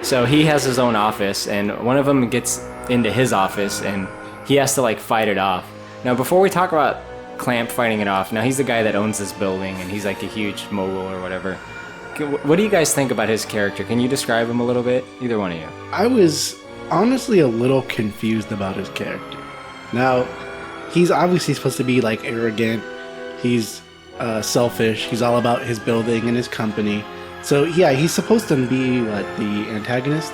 So he has his own office, and one of them gets into his office, and he has to, like, fight it off. Now, before we talk about Clamp fighting it off, now he's the guy that owns this building, and he's, like, a huge mogul or whatever. What do you guys think about his character? Can you describe him a little bit? Either one of you. I was honestly a little confused about his character. Now, he's obviously supposed to be like arrogant. He's selfish. He's all about his building and his company. So yeah, he's supposed to be what, the antagonist,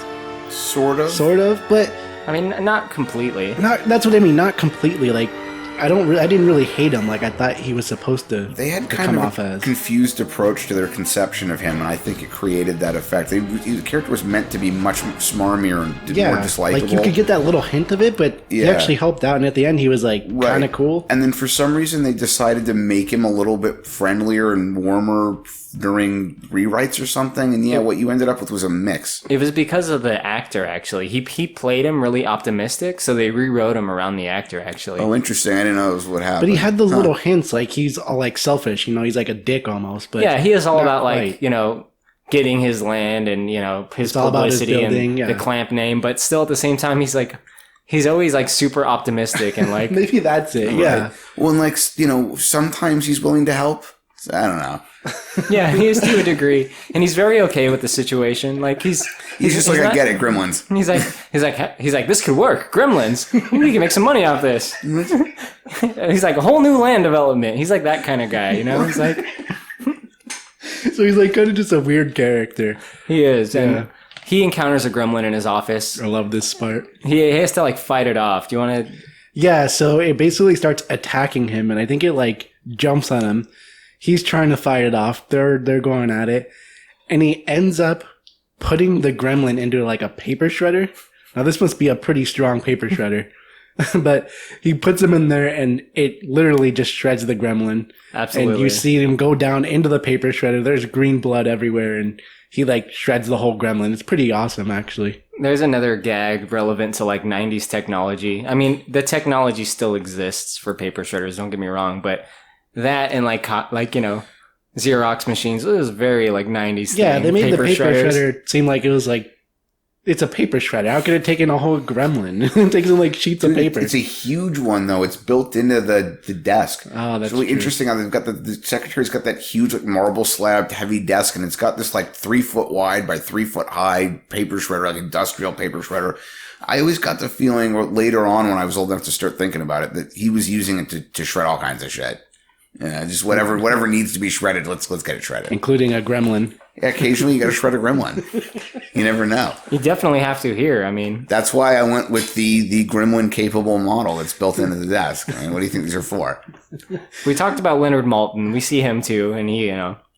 Sort of. But I mean, not completely. that's what I mean. Not completely. Like I didn't really hate him. Like I thought he was supposed to. They had to kind come of off a as. confused approach to their conception of him, and I think it created that effect. The character was meant to be much smarmier and more dislikable. like you could get that little hint of it, but he Yeah. actually helped out. And at the end, he was like kind of cool. And then for some reason, they decided to make him a little bit friendlier and warmer during rewrites or something. And yeah, what you ended up with was a mix. It was because of the actor, actually. He played him really optimistic, so they rewrote him around the actor, actually. Oh, interesting. I didn't know that was what happened. But he had those little hints, like he's all like selfish, he's like a dick almost. But yeah, he is all not about like, quite. getting his land and, his It's all about his publicity building, and yeah. the Clamp name, but still at the same time, he's always like super optimistic and like, Maybe that's it. Yeah. Right. Well, and like, sometimes he's willing to help. So, I don't know. yeah, he is to a degree, and he's very okay with the situation. Like he's He's like, not- I get it, Gremlins. He's like, this could work. Gremlins, we can make some money off this. He's like a whole new land development. He's like that kind of guy, He's like, So he's like kind of just a weird character. he is, Yeah. and he encounters a gremlin in his office. I love this part. He has to like fight it off. Do you want to? Yeah, so it basically starts attacking him, and I think it like jumps on him. He's trying to fight it off. They're going at it, and he ends up putting the gremlin into like a paper shredder. Now this must be a pretty strong paper shredder, but he puts him in there, and it literally just shreds the gremlin. Absolutely. And you see him go down into the paper shredder. There's green blood everywhere, and he like shreds the whole gremlin. It's pretty awesome, actually. There's another gag relevant to like 90s technology. I mean, the technology still exists for paper shredders. Don't get me wrong, but that and like Xerox machines, it was very like 90s. Yeah, thing. they made the paper shredders. shredder seem like it was like, it's a paper shredder. How could it take in a whole gremlin? It takes in like sheets of paper. It's a huge one, though. It's built into the desk. Oh, that's it's really true. interesting how they've got the secretary's got that huge like marble slabbed heavy desk, and it's got this like 3 foot wide by 3 foot high paper shredder, like industrial paper shredder. I always got the feeling later on when I was old enough to start thinking about it that he was using it to shred all kinds of shit. Yeah, just whatever needs to be shredded. Let's get it shredded. Including a gremlin. Occasionally you got to shred a gremlin. You never know. You definitely have to here. I mean, that's why I went with the gremlin capable model that's built into the desk. I mean, what do you think these are for? We talked about Leonard Maltin. We see him too, and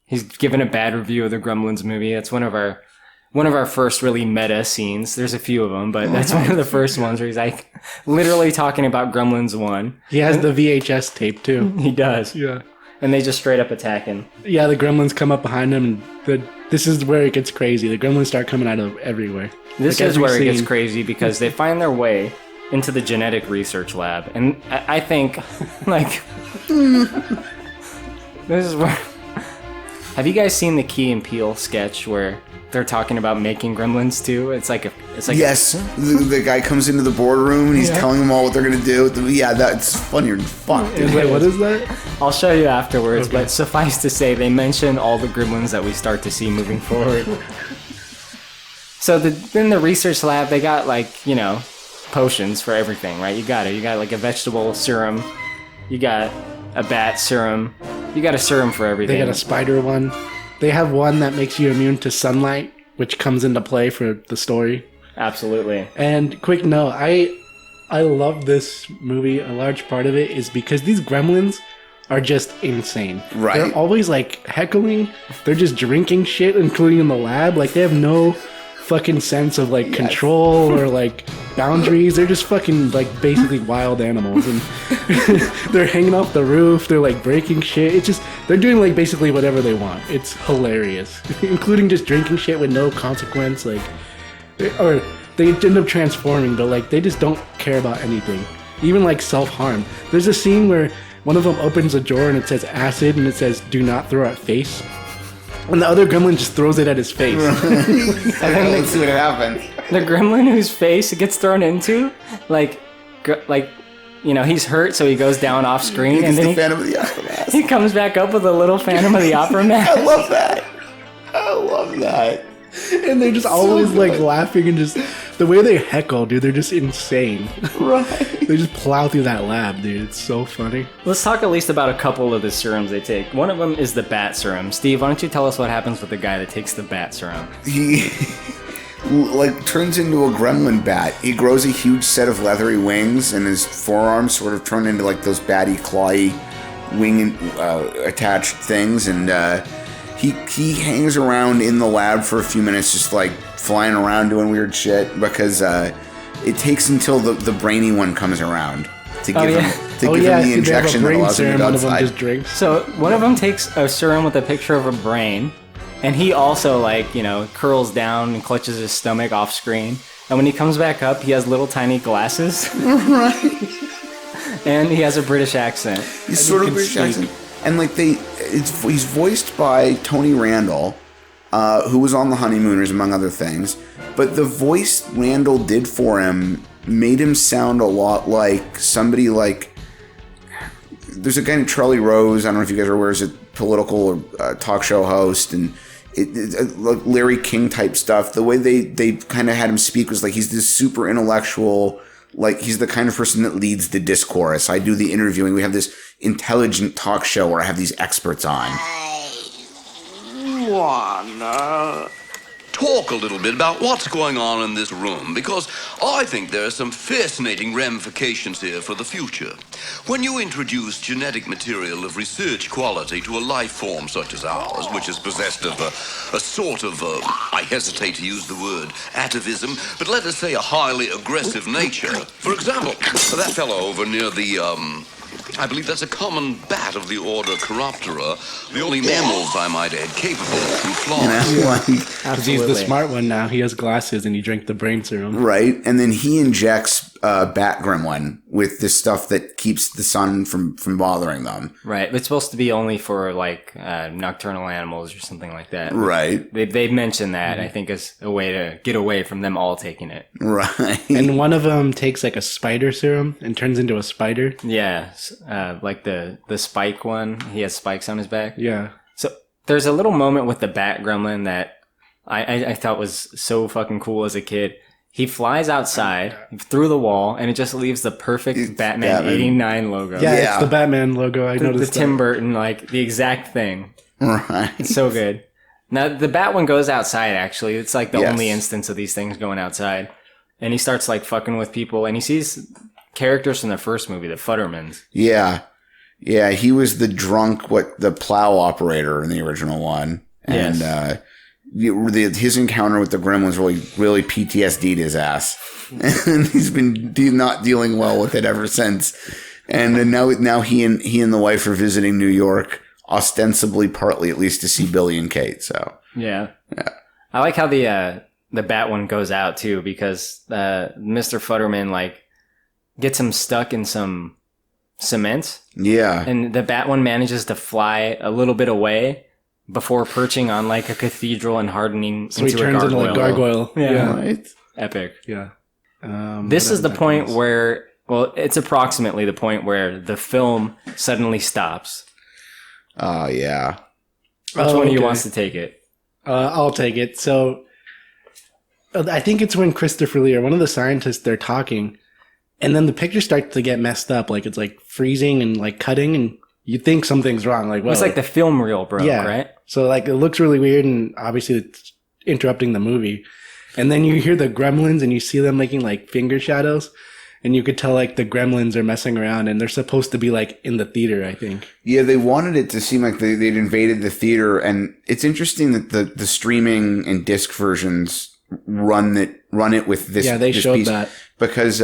he's given a bad review of the Gremlins movie. That's one of our first really meta scenes. There's a few of them, but that's one of the first ones where he's like literally talking about Gremlins 1. He has the VHS tape too. He does. Yeah. And they just straight up attack him. Yeah, the gremlins come up behind him, and this is where it gets crazy. The gremlins start coming out of everywhere. This is where it gets crazy because they find their way into the genetic research lab. And I think, like, this is where... Have you guys seen the Key and Peele sketch where they're talking about making Gremlins 2? It's like yes, the guy comes into the boardroom and he's telling them all what they're gonna do. Yeah, that's funnier than fuck. Dude. Wait, what is that? I'll show you afterwards. Okay. But suffice to say, they mention all the Gremlins that we start to see moving forward. So in the research lab, they got potions for everything, right? You got like a vegetable serum. You got a bat serum. You got a serum for everything. They got a spider one. They have one that makes you immune to sunlight, which comes into play for the story. Absolutely. And quick note, I love this movie. A large part of it is because these gremlins are just insane. Right. They're always heckling. They're just drinking shit, including in the lab. They have no fucking sense of control or boundaries. They're just fucking basically wild animals, and they're hanging off the roof. They're breaking shit. It's just they're doing basically whatever they want. It's hilarious, including just drinking shit with no consequence. Or they end up transforming, but they just don't care about anything, even self-harm. There's a scene where one of them opens a drawer and it says acid and it says "do not throw at face." And the other gremlin just throws it at his face. And then let's see what happens. The gremlin whose face it gets thrown into, he's hurt, so he goes down off screen, and then Phantom of the Opera mask. He comes back up with a little Phantom of the Opera mask. I love that. I love that. And they're just always laughing and just the way they heckle, dude. They're just insane. Right. They just plow through that lab, dude. It's so funny. Let's talk at least about a couple of the serums they take. One of them is the Bat Serum. Steve, why don't you tell us what happens with the guy that takes the Bat Serum? He turns into a gremlin bat. He grows a huge set of leathery wings, and his forearms sort of turn into those batty, clawy wing attached things, and he hangs around in the lab for a few minutes, just flying around doing weird shit, because it takes until the brainy one comes around to give him the injection that allows him to go outside. One of them just drinks. So one of them takes a serum with a picture of a brain, and he also curls down and clutches his stomach off screen. And when he comes back up, he has little tiny glasses. Right. And he has a British accent. He's sort of British accent. And he's voiced by Tony Randall, who was on The Honeymooners, among other things. But the voice Randall did for him made him sound a lot like somebody there's a guy named Charlie Rose. I don't know if you guys are aware, he's a political talk show host, and Larry King type stuff. The way they kind of had him speak was he's this super intellectual. He's the kind of person that leads the discourse. I do the interviewing. We have this intelligent talk show where I have these experts on. I wanna talk a little bit about what's going on in this room, because I think there are some fascinating ramifications here for the future. When you introduce genetic material of research quality to a life form such as ours, which is possessed of a sort of, I hesitate to use the word atavism, but let us say a highly aggressive nature. For example, that fellow over near the, I believe that's a common bat of the order Chiroptera, the only mammals, I might add, capable of flying. Because he's the smart one now. He has glasses and he drank the brain serum. Right, and then he injects Bat Gremlin with this stuff that keeps the sun from bothering them. Right, it's supposed to be only for nocturnal animals or something like that. Right. They mentioned that, I think, as a way to get away from them all taking it. Right. And one of them takes a spider serum and turns into a spider. Yeah, the spike one. He has spikes on his back. Yeah. So there's a little moment with the Bat Gremlin that I thought was so fucking cool as a kid. He flies outside through the wall, and it just leaves the perfect Batman 89 logo. Yeah, it's the Batman logo. I noticed the Tim Burton, the exact thing. Right. It's so good. Now, the bat one goes outside, actually. It's like the Yes. only instance of these things going outside. And he starts like fucking with people, and he sees characters from the first movie, the Futtermans. Yeah. Yeah, he was the drunk, the plow operator in the original one. And, his encounter with the Gremlins really PTSD'd his ass. And he's been not dealing well with it ever since. And then now he and the wife are visiting New York, ostensibly, partly at least, to see Billy and Kate. So yeah. I like how the bat one goes out too, because Mr. Futterman like gets him stuck in some cement. Yeah, and the bat one manages to fly a little bit away before perching on like a cathedral and hardening so into he turns a gargoyle. into like gargoyle. Yeah, right. Epic. Yeah. This is the point where, well, it's approximately the point where the film suddenly stops. Oh, yeah. Which one of you wants to take it? I'll take it. So I think it's when Christopher Lee, or one of the scientists, they're talking, and then the picture starts to get messed up. Like it's like freezing and like cutting, and you think something's wrong. Like, well, it's like the film reel broke, right? So like it looks really weird, and obviously it's interrupting the movie. And then you hear the Gremlins, and you see them making like finger shadows, and you could tell like the Gremlins are messing around, and they're supposed to be like in the theater, I think. Yeah, they wanted it to seem like they'd invaded the theater, and it's interesting that the streaming and disc versions run it with this. Yeah, they showed piece, that because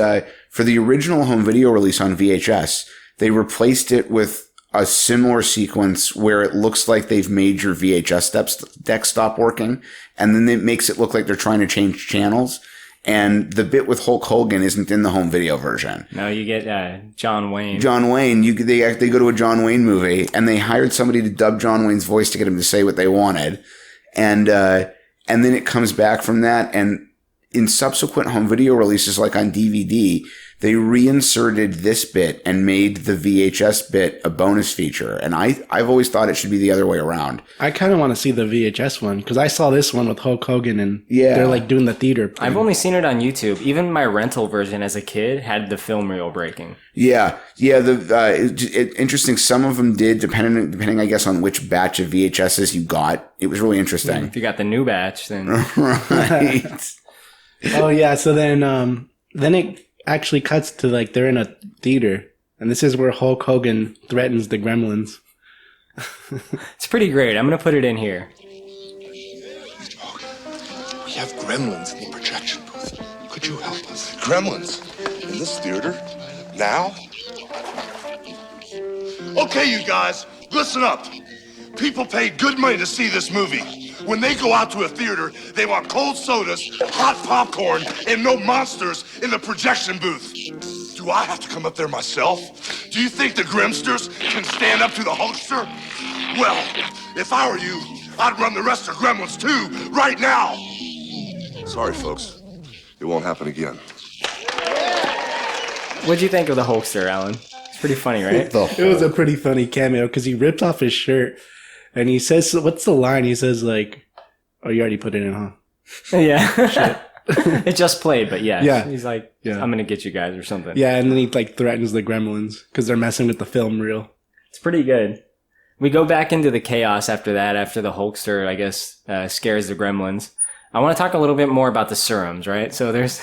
for the original home video release on VHS, they replaced it with a similar sequence where it looks like they've made your VHS deck stop working, and then it makes it look like they're trying to change channels. And the bit with Hulk Hogan isn't in the home video version. No, you get John Wayne. John Wayne, they go to a John Wayne movie, and they hired somebody to dub John Wayne's voice to get him to say what they wanted, and then it comes back from that. And in subsequent home video releases, like on DVD, they reinserted this bit and made the VHS bit a bonus feature. And I've always thought it should be the other way around. I kind of want to see the VHS one, because I saw this one with Hulk Hogan, and they're like doing the theater. I've only seen it on YouTube. Even my rental version as a kid had the film reel breaking. Yeah. Interesting. Some of them did, depending, I guess, on which batch of VHSs you got. It was really interesting. If you got the new batch, then right. Oh yeah. So then it actually cuts to like they're in a theater, and this is where Hulk Hogan threatens the Gremlins. It's pretty great. I'm gonna put it in here. Mr. Hogan, we have Gremlins in the projection booth. Could you help us? Gremlins in this theater now? Okay, you guys, listen up. People paid good money to see this movie. When they go out to a theater, they want cold sodas, hot popcorn, and no monsters in the projection booth. Do I have to come up there myself? Do you think the Grimsters can stand up to the Hulkster? Well, if I were you, I'd run the rest of Gremlins too, right now. Sorry, folks. It won't happen again. What'd you think of the Hulkster, Alan? It's pretty funny, right? It was a pretty funny cameo, because he ripped off his shirt. And he says, what's the line? He says, like, oh, you already put it in, huh? Yeah. It just played, but yes. Yeah. He's like, I'm going to get you guys or something. Yeah, and then he, like, threatens the Gremlins because they're messing with the film reel. It's pretty good. We go back into the chaos after that, after the Hulkster, I guess, scares the Gremlins. I want to talk a little bit more about the serums, right? So there's...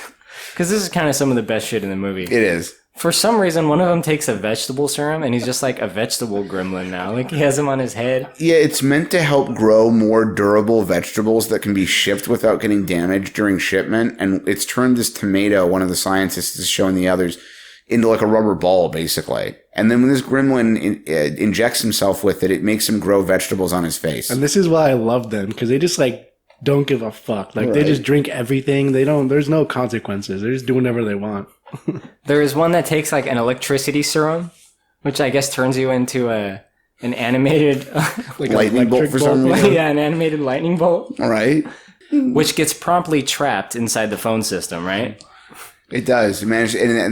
Because this is kind of some of the best shit in the movie. It is. For some reason, one of them takes a vegetable serum, and he's just like a vegetable gremlin now. Like, he has him on his head. Yeah, it's meant to help grow more durable vegetables that can be shipped without getting damaged during shipment. And it's turned this tomato, one of the scientists is showing the others, into like a rubber ball, basically. And then when this gremlin injects himself with it, it makes him grow vegetables on his face. And this is why I love them, because they just, like, don't give a fuck. Like, They just drink everything. There's no consequences. They're just doing whatever they want. There is one that takes like an electricity serum, which I guess turns you into an animated like lightning bolt for some reason. Yeah, an animated lightning bolt. All right. Which gets promptly trapped inside the phone system, right? It does. And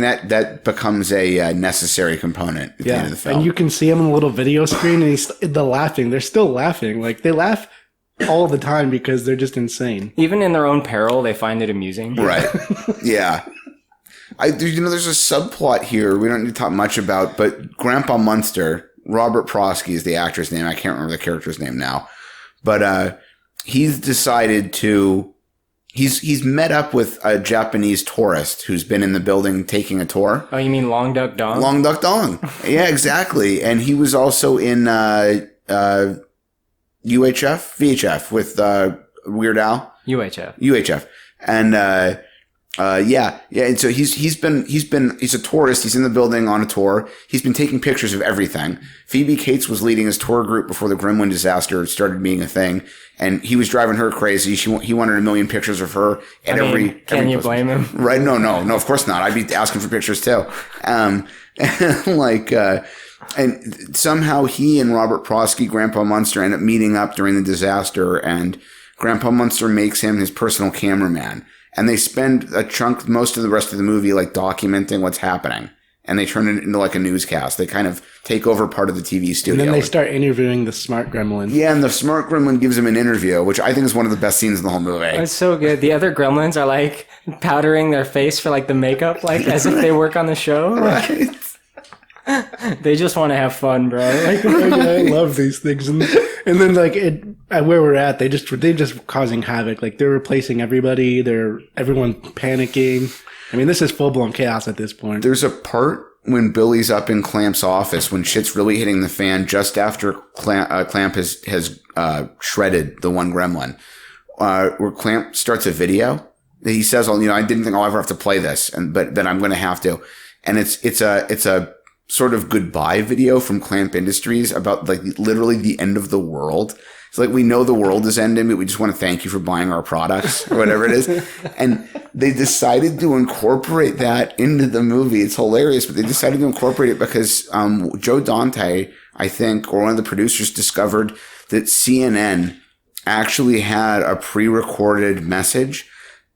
that becomes a necessary component at the end of the film. And you can see him on the little video screen, and they're laughing. They're still laughing. Like, they laugh all the time because they're just insane. Even in their own peril, they find it amusing. Right. Yeah. There's a subplot here we don't need to talk much about, but Grandpa Munster, Robert Prosky is the actor's name. I can't remember the character's name now. But he's decided to. He's met up with a Japanese tourist who's been in the building taking a tour. Oh, you mean Long Duck Dong? Long Duck Dong. Yeah, exactly. And he was also in VHF with Weird Al. UHF. And and so he's a tourist. He's in the building on a tour. He's been taking pictures of everything. Phoebe Cates was leading his tour group before the Gremlin disaster started being a thing, and he was driving her crazy. He wanted a million pictures of her at every. Can you blame him? Right? No, of course not. I'd be asking for pictures too. And somehow he and Robert Prosky, Grandpa Munster, end up meeting up during the disaster, and Grandpa Munster makes him his personal cameraman. And they spend most of the rest of the movie like documenting what's happening. And they turn it into like a newscast. They kind of take over part of the TV studio. And then they start interviewing the smart gremlin. Yeah, and the smart gremlin gives him an interview, which I think is one of the best scenes in the whole movie. It's so good. The other gremlins are like powdering their face for like the makeup, like as if they work on the show. Right. They just want to have fun, bro. Like, I love these things. And then like at where we're at, they're just causing havoc. Like they're replacing everybody. Everyone panicking. I mean, this is full blown chaos at this point. There's a part when Billy's up in Clamp's office when shit's really hitting the fan just after Clamp has shredded the one gremlin, where Clamp starts a video. He says, I didn't think I'll ever have to play this, but then I'm going to have to. And it's a sort of goodbye video from Clamp Industries about like literally the end of the world. It's like, we know the world is ending, but we just want to thank you for buying our products or whatever it is. And they decided to incorporate that into the movie. It's hilarious, but they decided to incorporate it because Joe Dante, I think, or one of the producers, discovered that CNN actually had a pre-recorded message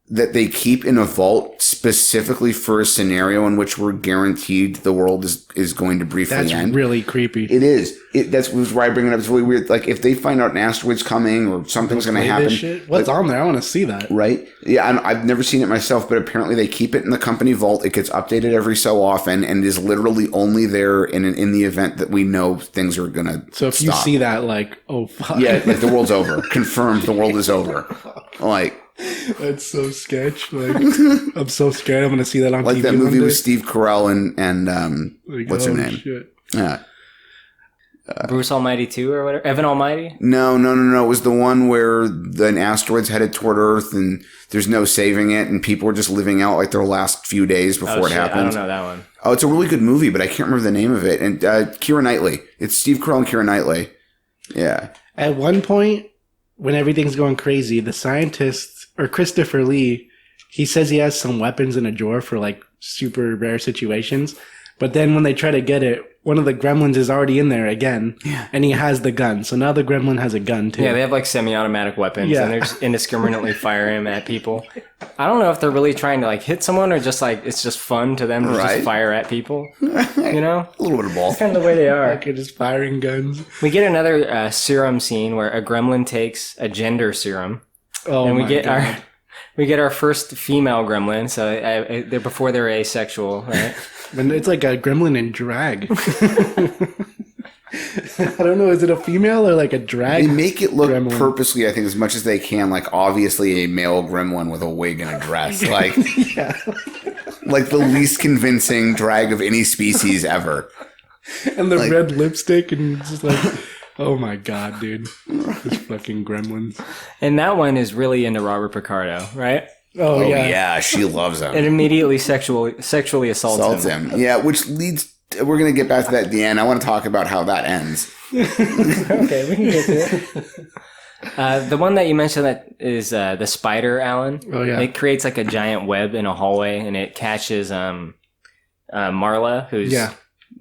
that they keep in a vault specifically for a scenario in which we're guaranteed the world is going to briefly end. That's really creepy. It is. That's why I bring it up. It's really weird. Like, if they find out an asteroid's coming or something's going to happen. What's on there? I want to see that. Right? Yeah, I've never seen it myself, but apparently they keep it in the company vault. It gets updated every so often and is literally only there in the event that we know things are going to So if you see that, like, oh, fuck. Yeah, like the world's over. Confirmed the world is over. Like... That's so sketch. Like, I'm so scared I'm going to see that on TV. Like that movie with Steve Carell and what's her name? Shit. Yeah. Bruce Almighty 2 or whatever? Evan Almighty? No. It was the one where an asteroid's headed toward Earth and there's no saving it and people are just living out like their last few days before it happens. I don't know that one. Oh, it's a really good movie, but I can't remember the name of it. And Keira Knightley. It's Steve Carell and Keira Knightley. Yeah. At one point, when everything's going crazy, the scientists, or Christopher Lee, he says he has some weapons in a drawer for like super rare situations. But then when they try to get it, one of the gremlins is already in there again. Yeah. And he has the gun. So now the gremlin has a gun too. Yeah, they have like semi-automatic weapons and they're just indiscriminately firing them at people. I don't know if they're really trying to like hit someone or just like it's just fun to them to just fire at people. You know? A little bit of both. That's kind of the way they are. Like just firing guns. We get another serum scene where a gremlin takes a gender serum. Oh, and God. we get our first female gremlin. So they're before they're asexual, right? And it's like a gremlin in drag. I don't know. Is it a female or like a drag? They make it look gremlin? Purposely, I think, as much as they can, like obviously a male gremlin with a wig and a dress. Like, like the least convincing drag of any species ever. And the red lipstick and just like... Oh my God, dude. This fucking gremlins. And that one is really into Robert Picardo, right? Oh yeah. She loves him. And immediately sexually assaults him. Yeah, which leads... We're going to get back to that at the end. I want to talk about how that ends. Okay, we can get to it. The one that you mentioned that is the spider, Alan. Oh, yeah. It creates like a giant web in a hallway, and it catches Marla, who's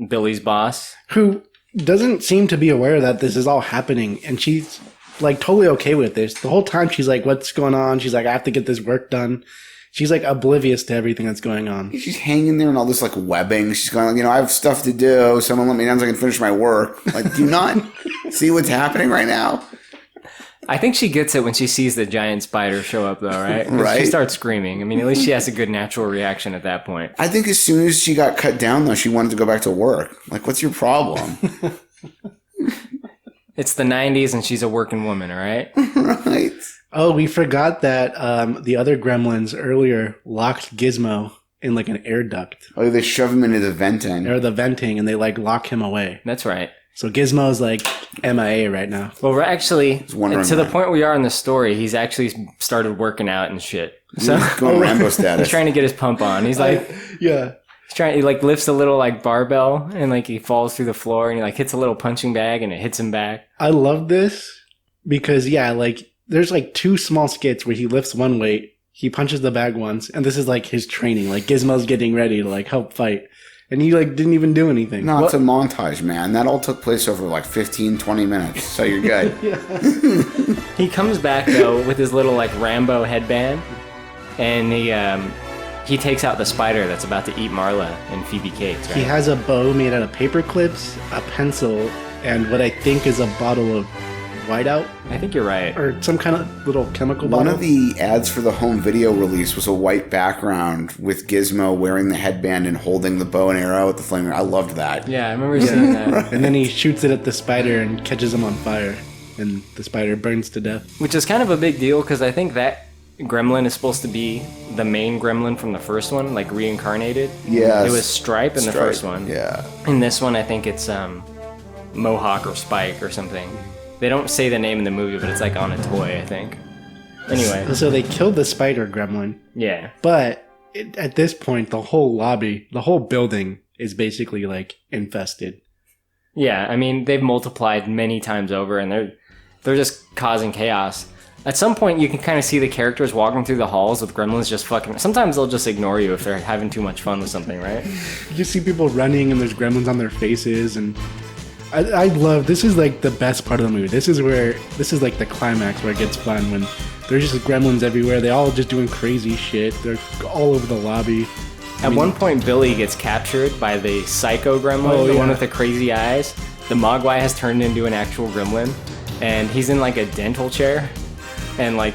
Billy's boss. Who doesn't seem to be aware that this is all happening, and she's like totally okay with this. The whole time she's like, what's going on? She's like, I have to get this work done. She's like oblivious to everything that's going on. She's hanging there in all this like webbing. She's going, I have stuff to do. Someone let me down so I can finish my work. Like, do you not see what's happening right now? I think she gets it when she sees the giant spider show up, though, right? Right. She starts screaming. I mean, at least she has a good natural reaction at that point. I think as soon as she got cut down, though, she wanted to go back to work. Like, what's your problem? It's the 90s and she's a working woman, all right? Right. Oh, we forgot that the other Gremlins earlier locked Gizmo in like an air duct. Oh, they shove him into the venting. Or the venting, and they like lock him away. That's right. So Gizmo's like MIA right now. Well, we're actually, to the why. point we are in the story, he's actually started working out and shit. So He's going Rambo status. he's trying to get his pump on. He's like, Yeah. he like lifts a little like barbell and like he falls through the floor and he like hits a little punching bag and it hits him back. I love this because, yeah, like there's like 2 small skits where he lifts one weight, he punches the bag once, and this is like his training. Like Gizmo's getting ready to like help fight. And he like didn't even do anything. No, it's a montage, man. That all took place over like 15, 20 minutes. So you're good. He comes back though with his little like Rambo headband and he takes out the spider that's about to eat Marla and Phoebe Cates, right? He has a bow made out of paper clips, a pencil, and what I think is a bottle of whiteout I think you're right. or some kind of little chemical bottle. One of the ads for the home video release was a white background with Gizmo wearing the headband and holding the bow and arrow at the flame. I loved that. Yeah, I remember seeing that. And then he shoots it at the spider and catches him on fire, and the spider burns to death. Which is kind of a big deal because I think that gremlin is supposed to be the main gremlin from the first one, like reincarnated. Yeah. It was Stripe in the first one. Yeah. In this one, I think it's Mohawk or Spike or something. They don't say the name in the movie, but it's like on a toy, I think. Anyway. So they killed the spider gremlin, Yeah. but at this point, the whole lobby, the whole building is basically like infested. Yeah, I mean, they've multiplied many times over, and they're just causing chaos. At some point, you can kind of see the characters walking through the halls with gremlins just fucking... Sometimes they'll just ignore you if they're having too much fun with something, right? You see people running and there's gremlins on their faces, and I love... This is like the best part of the movie. This is like the climax where it gets fun, when there's just gremlins everywhere. They all just doing crazy shit. They're all over the lobby. At one point, Billy gets captured by the psycho gremlin, the one with the crazy eyes. The Mogwai has turned into an actual gremlin, and he's in like a dental chair, and like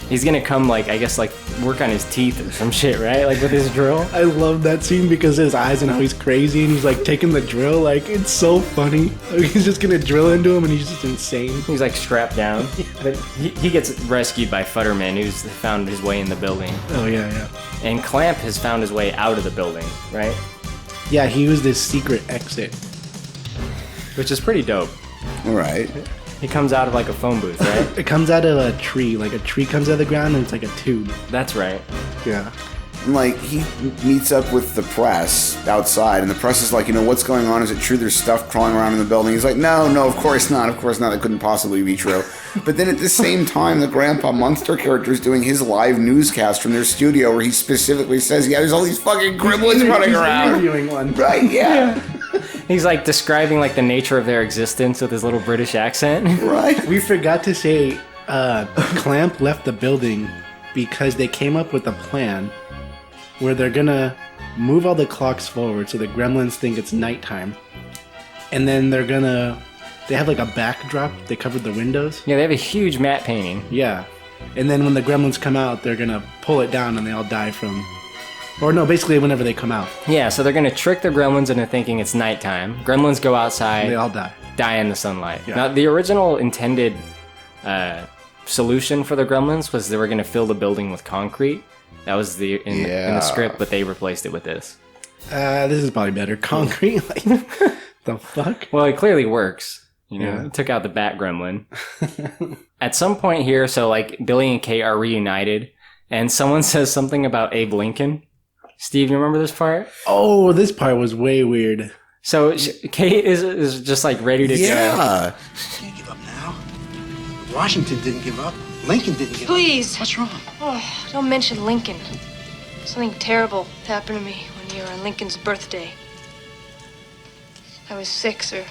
he's gonna come like I guess like work on his teeth or some shit, right? Like with his drill. I love that scene because his eyes and how he's crazy and he's like taking the drill. Like it's so funny. He's just gonna drill into him and he's just insane. He's like strapped down, but he gets rescued by Futterman, who's found his way in the building. Oh yeah. And Clamp has found his way out of the building, right? Yeah, he used this secret exit. Which is pretty dope. All right. He comes out of like a phone booth, right? It comes out of a tree. Like a tree comes out of the ground and it's like a tube. That's right. Yeah. And like he meets up with the press outside, and the press is like, what's going on? Is it true there's stuff crawling around in the building? He's like, no, of course not. That couldn't possibly be true. But then at the same time, the Grandpa Munster character is doing his live newscast from their studio where he specifically says, yeah, there's all these fucking gremlins running around. Interviewing one. Right, yeah. He's like describing like the nature of their existence with his little British accent. Right. We forgot to say Clamp left the building because they came up with a plan where they're gonna move all the clocks forward so the gremlins think it's nighttime. And then they have like a backdrop, they covered the windows. Yeah, they have a huge matte painting. Yeah. And then when the gremlins come out, they're gonna pull it down and they all die from... Or no, basically whenever they come out. Yeah, so they're gonna trick the gremlins into thinking it's nighttime. Gremlins go outside. They all die. Die in the sunlight. Yeah. Now, the original intended solution for the gremlins was they were gonna fill the building with concrete. That was in the script, but they replaced it with this. This is probably better. Concrete? Like, the fuck? Well, it clearly works. Yeah. It took out the bat gremlin. At some point here, so like Billy and Kate are reunited, and someone says something about Abe Lincoln. Steve, you remember this part? Oh, this part was way weird. So Kate is just like ready to go. Yeah. Can't give up now. Washington didn't give up. Lincoln didn't give Please. up. What's wrong? Oh, don't mention Lincoln. Something terrible happened to me one year on Lincoln's birthday. I was 6 or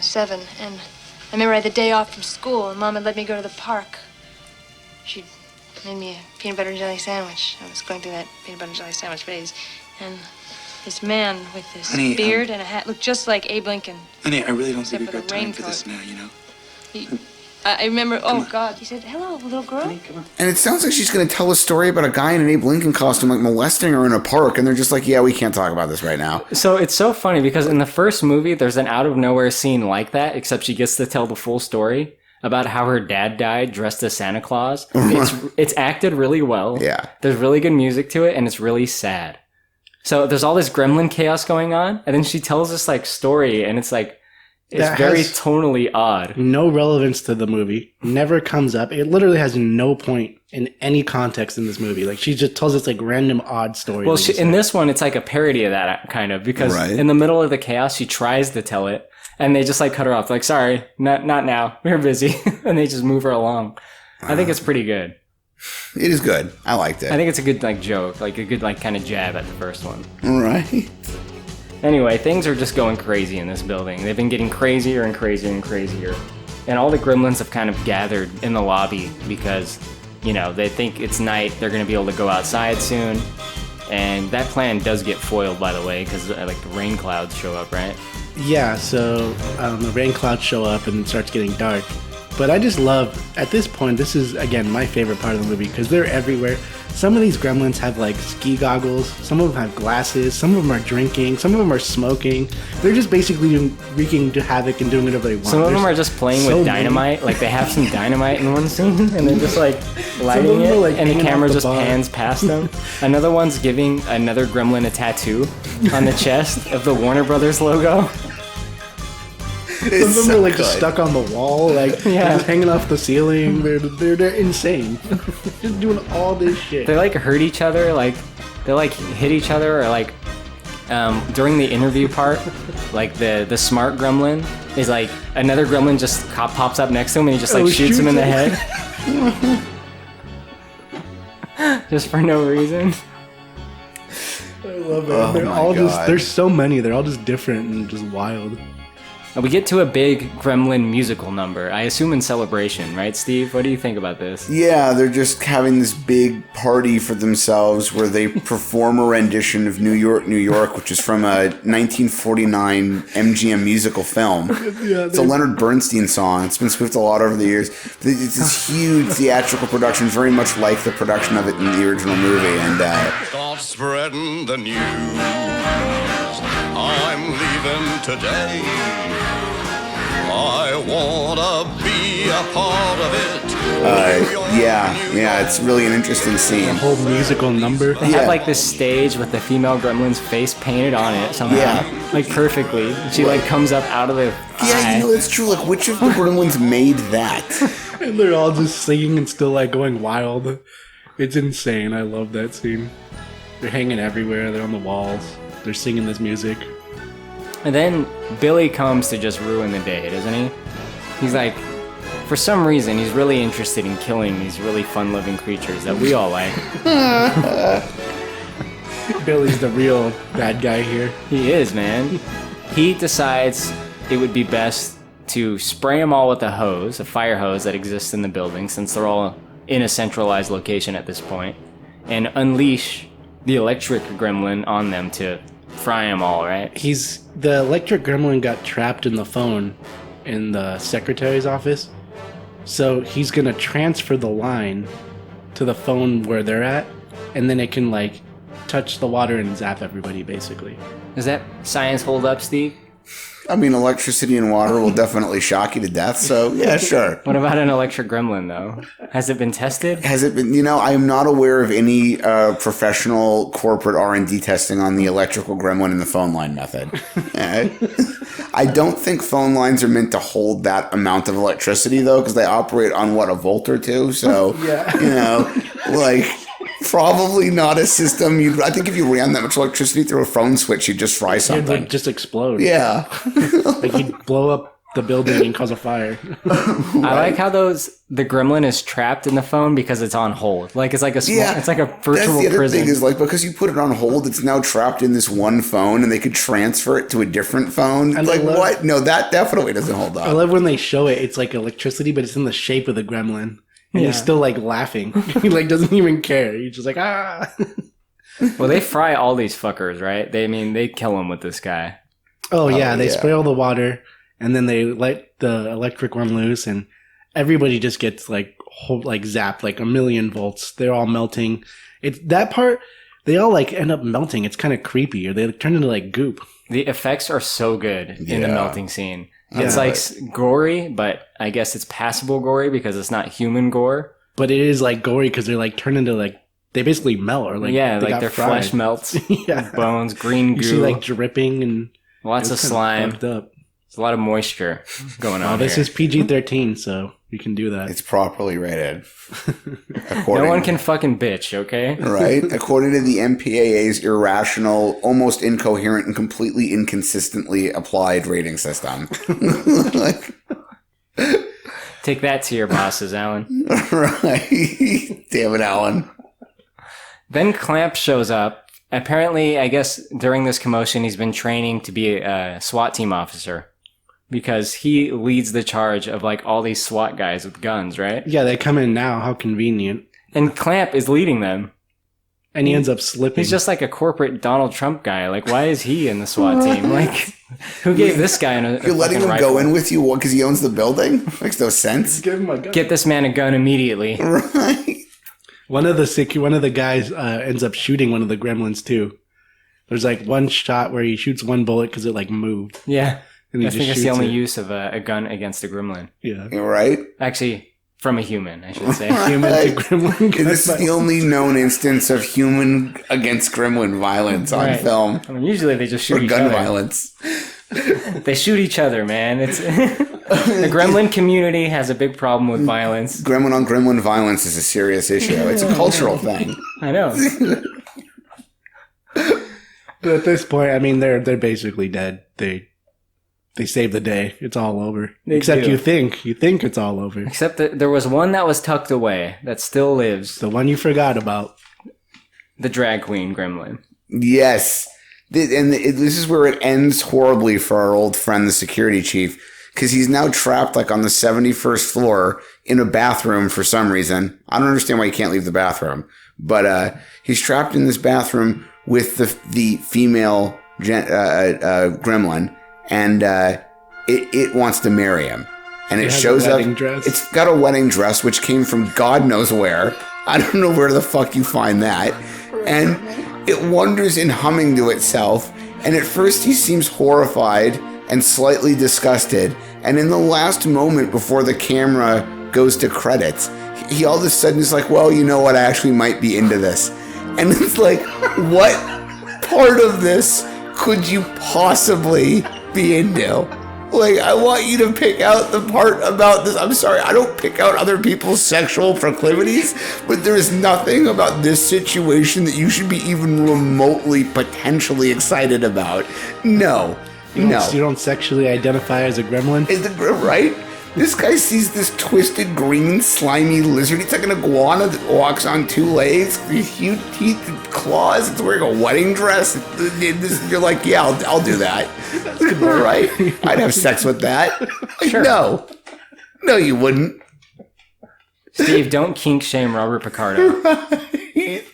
7, and I remember I had the day off from school, and Mom had let me go to the park. She'd made me a peanut butter and jelly sandwich. I was going through that peanut butter and jelly sandwich phase, and this man with this Honey, beard and a hat looked just like Abe Lincoln. Honey, I really don't Except think we've for got the time for raincoat. this now, He, I remember, oh God, he said, hello, little girl. And it sounds like she's going to tell a story about a guy in an Abe Lincoln costume like molesting her in a park, and they're just like, yeah, we can't talk about this right now. So it's so funny because in the first movie, there's an out of nowhere scene like that, except she gets to tell the full story about how her dad died dressed as Santa Claus. It's acted really well. Yeah. There's really good music to it, and it's really sad. So there's all this gremlin chaos going on, and then she tells this like story, and it's like, it's very tonally odd. No relevance to the movie. Never comes up. It literally has no point in any context in this movie. Like, she just tells this like random odd story. Well, in this one, it's like a parody of that kind of, because in the middle of the chaos, she tries to tell it, and they just like cut her off. Like, sorry, not now. We're busy. And they just move her along. I think it's pretty good. It is good. I liked it. I think it's a good like joke, like a good like kind of jab at the first one. Right. Anyway, things are just going crazy in this building. They've been getting crazier and crazier and crazier. And all the gremlins have kind of gathered in the lobby because, you know, they think it's night. They're going to be able to go outside soon. And that plan does get foiled, by the way, because like the rain clouds show up, right? Yeah, so the rain clouds show up and it starts getting dark. But I just love, at this point, this is, again, my favorite part of the movie because they're everywhere. Some of these gremlins have, like, ski goggles. Some of them have glasses. Some of them are drinking. Some of them are smoking. They're just basically wreaking havoc and doing whatever they want. Some of them are just playing with dynamite. Like, they have some dynamite in one scene, and they're just, like, lighting it, like, and the camera just pans past them. Another one's giving another gremlin a tattoo on the chest of the Warner Brothers logo. Some of them are like just stuck on the wall, like they're just hanging off the ceiling. They're insane. Just doing all this shit. They like hurt each other, like they like hit each other, or like during the interview part, like the smart gremlin is like another gremlin just pops up next to him and he just like shoots him in the head, just for no reason. I love it. They're all just there's so many. They're all just different and just wild. We get to a big gremlin musical number, I assume in celebration, right, Steve? What do you think about this? Yeah, they're just having this big party for themselves where they perform a rendition of New York, New York, which is from a 1949 MGM musical film. It's a Leonard Bernstein song. It's been spoofed a lot over the years. It's this huge theatrical production, very much like the production of it in the original movie. And start spreading the news. I'm leaving today. I wanna be a part of it. Yeah, it's really an interesting scene. The whole musical number. They have like this stage with the female gremlin's face painted on it somehow, like perfectly. She like comes up out of the eye. You know, it's true. Like, which of the gremlins made that? And they're all just singing and still like going wild. It's insane. I love that scene. They're hanging everywhere. They're on the walls. They're singing this music. And then Billy comes to just ruin the day, doesn't he? He's like, for some reason, he's really interested in killing these really fun-loving creatures that we all like. Billy's the real bad guy here. He is, man. He decides it would be best to spray them all with a hose, a fire hose that exists in the building, since they're all in a centralized location at this point, and unleash the electric gremlin on them to fry them all, right? The electric gremlin got trapped in the phone in the secretary's office. So he's going to transfer the line to the phone where they're at, and then it can like touch the water and zap everybody basically. Does that science hold up, Steve? I mean, electricity and water will definitely shock you to death, so yeah, sure. What about an electric gremlin, though? Has it been tested? Has it been, I am not aware of any professional corporate R&D testing on the electrical gremlin and the phone line method. I don't think phone lines are meant to hold that amount of electricity, though, because they operate on, a volt or two, so, probably not a system. I think if you ran that much electricity through a phone switch, you'd just fry something. It'd just explode. Yeah. Like you'd blow up the building and cause a fire. I like how the gremlin is trapped in the phone because it's on hold. Like it's like a it's like a virtual That's the other prison. thing is because you put it on hold, it's now trapped in this one phone, and they could transfer it to a different phone. What? No, that definitely doesn't hold up. I love when they show it. It's like electricity, but it's in the shape of the gremlin. And he's still like laughing. He like doesn't even care. He's just like, ah. Well, they fry all these fuckers, right? They kill him with this guy. Oh yeah, they spray all the water, and then they let the electric one loose, and everybody just gets like zapped like 1,000,000 volts. They're all melting. It's that part. They all like end up melting. It's kind of creepy, or they turn into like goop. The effects are so good in the melting scene. Yeah. It's like gory, but I guess it's passable gory because it's not human gore. But it is like gory because they're like turn into like they basically melt or like their fried. flesh melts. Bones, green goo. You see like dripping and lots of slime. Up. There's a lot of moisture going on. This is PG-13, so you can do that. It's properly rated. No one can fucking bitch, okay? Right? According to the MPAA's irrational, almost incoherent, and completely inconsistently applied rating system. Take that to your bosses, Alan. Right. Damn it, Alan. Then Clamp shows up. Apparently, I guess during this commotion, he's been training to be a SWAT team officer. Because he leads the charge of like all these SWAT guys with guns, right? Yeah, they come in now. How convenient. And Clamp is leading them. And he ends up slipping. He's just like a corporate Donald Trump guy. Like, why is he in the SWAT team? Like, who gave this guy You're letting him rifle? go in with you because he owns the building? Makes no sense. Give him a gun. Get this man a gun immediately. Right. One of the guys ends up shooting one of the gremlins too. There's like one shot where he shoots one bullet because it like moved. Yeah. And he I think it's the only it. use of a gun against a gremlin. Yeah. You're right. Actually, from a human, I should say. Human to gremlin. This is the only known instance of human against gremlin violence on film. I mean, usually they just shoot each gun other. violence. They shoot each other, man. It's the gremlin community has a big problem with violence. Gremlin on gremlin violence is a serious issue. It's a cultural thing. I know. But at this point, I mean, they're basically dead. They save the day. It's all over. Except do. you think it's all over. Except that there was one that was tucked away that still lives. The one you forgot about. The drag queen gremlin. Yes. This is where it ends horribly for our old friend, the security chief, because he's now trapped like on the 71st floor in a bathroom for some reason. I don't understand why he can't leave the bathroom, but he's trapped in this bathroom with the female gremlin, and it wants to marry him. And it shows up. Dress. It's got a wedding dress, which came from God knows where. I don't know where the fuck you find that. And it wanders in humming to itself. And at first he seems horrified and slightly disgusted. And in the last moment before the camera goes to credits, he all of a sudden is like, well, you know what? I actually might be into this. And it's like, what part of this could you possibly be into? Like, I want you to pick out the part about this. I'm sorry, I don't pick out other people's sexual proclivities, but there is nothing about this situation that you should be even remotely potentially excited about. No. You don't sexually identify as a gremlin? Right? This guy sees this twisted, green, slimy lizard. It's like an iguana that walks on two legs, these huge teeth and claws. It's wearing a wedding dress. You're like, yeah, I'll do that. Right? I'd have sex with that. Sure. No, you wouldn't. Steve, don't kink shame Robert Picardo. Right?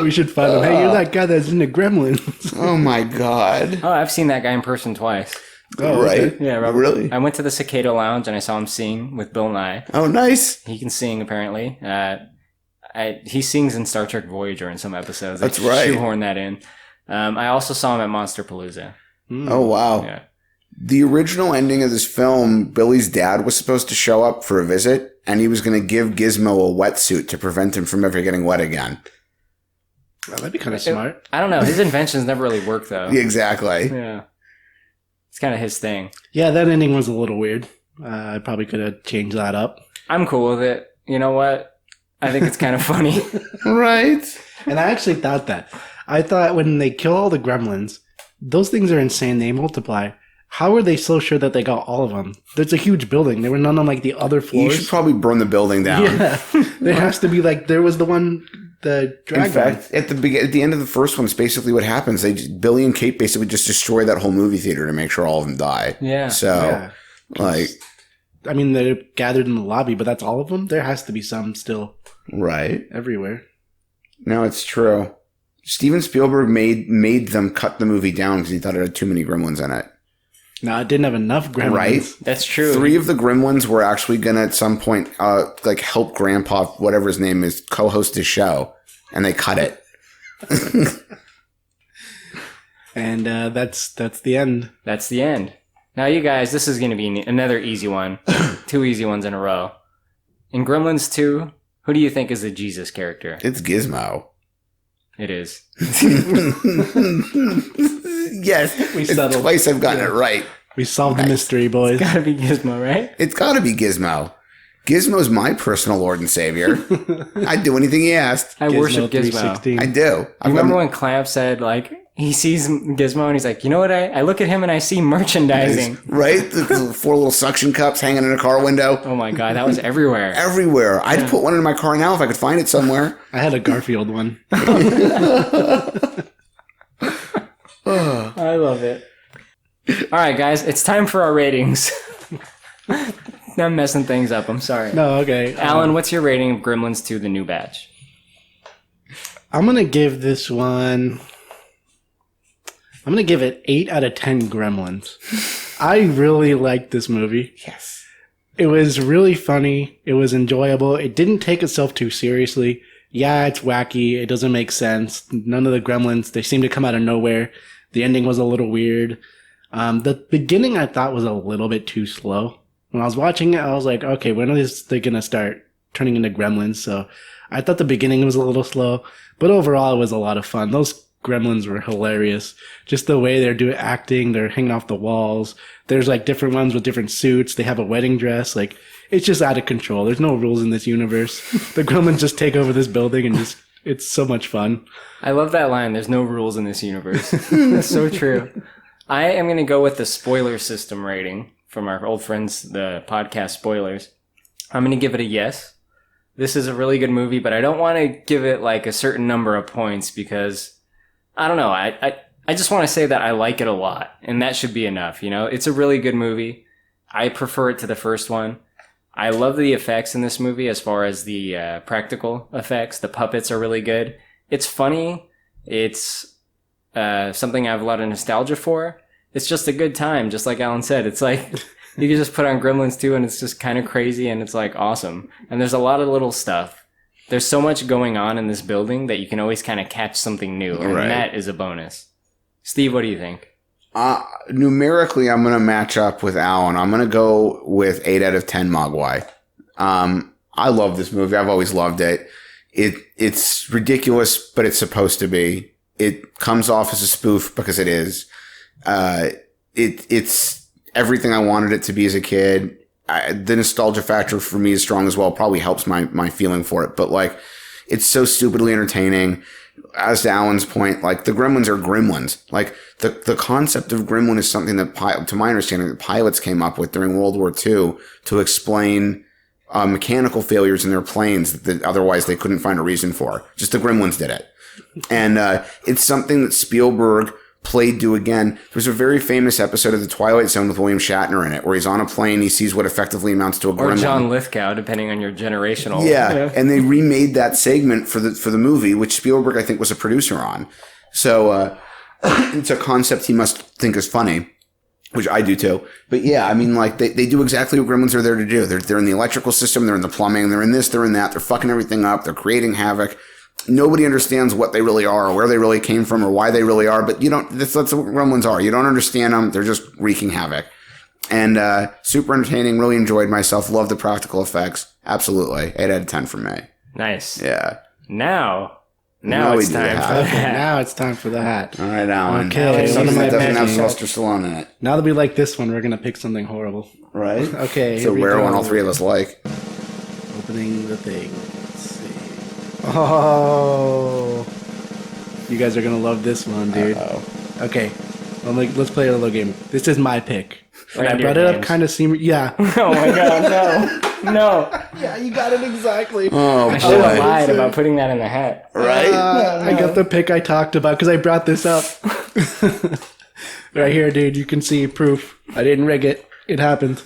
We should find him. Hey, you're that guy that's into gremlins. Oh my God. Oh, I've seen that guy in person twice. Oh, right? Yeah, Robert. Really? I went to the Cicada Lounge and I saw him sing with Bill Nye. Oh, nice. He can sing, apparently. He sings in Star Trek Voyager in some episodes. That's right. Shoehorn that in. I also saw him at Monsterpalooza. Oh, wow. Yeah. The original ending of this film, Billy's dad was supposed to show up for a visit, and he was going to give Gizmo a wetsuit to prevent him from ever getting wet again. Well, that'd be kind of smart. I don't know. His inventions never really work, though. Yeah, exactly. Yeah. It's kind of his thing. Yeah, that ending was a little weird. I probably could have changed that up. I'm cool with it. You know what? I think it's kind of funny. Right? And I actually thought that. I thought when they kill all the gremlins, those things are insane. They multiply. How are they so sure that they got all of them? There's a huge building. There were none on like the other floors. You should probably burn the building down. Yeah. There has to be like, there was the one, the drag In fact, at the end of the first one, it's basically what happens. Billy and Kate basically just destroy that whole movie theater to make sure all of them die. Yeah. So, like... I mean, they're gathered in the lobby, but that's all of them? There has to be some still. Right. Everywhere. No, it's true. Steven Spielberg made them cut the movie down because he thought it had too many gremlins in it. No, it didn't have enough Gremlins. Right? That's true. 3 of the Gremlins were actually going to at some point like help Grandpa, whatever his name is, co-host his show, and they cut it. And that's the end. That's the end. Now, you guys, this is going to be another easy one. 2 easy ones in a row. In Gremlins 2, who do you think is the Jesus character? It's Gizmo. It is. Yes. It's twice I've gotten it right. We solved the mystery, boys. It's got to be Gizmo, right? It's got to be Gizmo. Gizmo's my personal Lord and Savior. I'd do anything he asked. I worship Gizmo. I do. You remember when Clamp said, like, he sees Gizmo and he's like, you know what? I look at him and I see merchandising. Right? The 4 little suction cups hanging in a car window. Oh my God, that was everywhere. Everywhere. I'd put one in my car now if I could find it somewhere. I had a Garfield one. I love it. All right, guys, it's time for our ratings. I'm messing things up. I'm sorry. No, okay. Alan, what's your rating of Gremlins 2, The New Batch? I'm going to give this one... I'm going to give it 8 out of 10 Gremlins. I really liked this movie. Yes. It was really funny. It was enjoyable. It didn't take itself too seriously. Yeah, it's wacky. It doesn't make sense. None of the Gremlins, they seem to come out of nowhere. The ending was a little weird. The beginning I thought was a little bit too slow. When I was watching it, I was like, okay, when is they going to start turning into Gremlins? So I thought the beginning was a little slow, but overall it was a lot of fun. Those Gremlins were hilarious. Just the way they're acting, they're hanging off the walls. There's like different ones with different suits. They have a wedding dress. Like, it's just out of control. There's no rules in this universe. The Gremlins just take over this building and it's so much fun. I love that line. There's no rules in this universe. That's so true. I am going to go with the spoiler system rating from our old friends, the podcast Spoilers. I'm going to give it a yes. This is a really good movie, but I don't want to give it like a certain number of points because, I don't know, I just want to say that I like it a lot, and that should be enough, you know? It's a really good movie. I prefer it to the first one. I love the effects in this movie as far as the practical effects. The puppets are really good. It's funny. It's something I have a lot of nostalgia for. It's just a good time, just like Alan said. It's like you can just put on Gremlins 2 and it's just kind of crazy and it's like awesome. And there's a lot of little stuff. There's so much going on in this building that you can always kind of catch something new. And that is a bonus. Steve, what do you think? Numerically, I'm going to match up with Alan. I'm going to go with 8 out of 10 Mogwai. I love this movie. I've always loved it. It's ridiculous, but it's supposed to be. It comes off as a spoof because it is. It's everything I wanted it to be as a kid. The nostalgia factor for me is strong as well. Probably helps my feeling for it. But like, it's so stupidly entertaining. As to Alan's point, like the Gremlins are gremlins. Like the concept of gremlin is something that, to my understanding, the pilots came up with during World War II to explain mechanical failures in their planes that otherwise they couldn't find a reason for. Just the Gremlins did it. And it's something that Spielberg played to again. There's a very famous episode of The Twilight Zone with William Shatner in it, where he's on a plane, he sees what effectively amounts to a gremlin. Or John Lithgow, depending on your generational. Yeah, and they remade that segment for the movie, which Spielberg, I think, was a producer on. So it's a concept he must think is funny, which I do too. But yeah, I mean, like, they do exactly what gremlins are there to do. They're in the electrical system, they're in the plumbing, they're in this, they're in that, they're fucking everything up, they're creating havoc. Nobody understands what they really are or where they really came from or why they really are, but that's what gremlins are. You don't understand them. They're just wreaking havoc. And super entertaining. Really enjoyed myself. Love the practical effects. Absolutely. 8 out of 10 for me. Nice. Yeah. Now it's time for the hat. Now it's time for the hat. All right, Alan. Okay. Something that doesn't have Sylvester Stallone in it. Now that we like this one, we're going to pick something horrible. Right? Okay. It's a rare one all three of us like. Opening the thing. Oh, you guys are gonna love this one, dude. Uh-oh. Okay, let's play a little game. This is my pick. And I brought it up kind of yeah. Oh my god, no. Yeah, you got it exactly. Oh, I should have lied about putting that in the hat. Right? I got the pick I talked about because I brought this up. Right here, dude. You can see proof. I didn't rig it. It happened.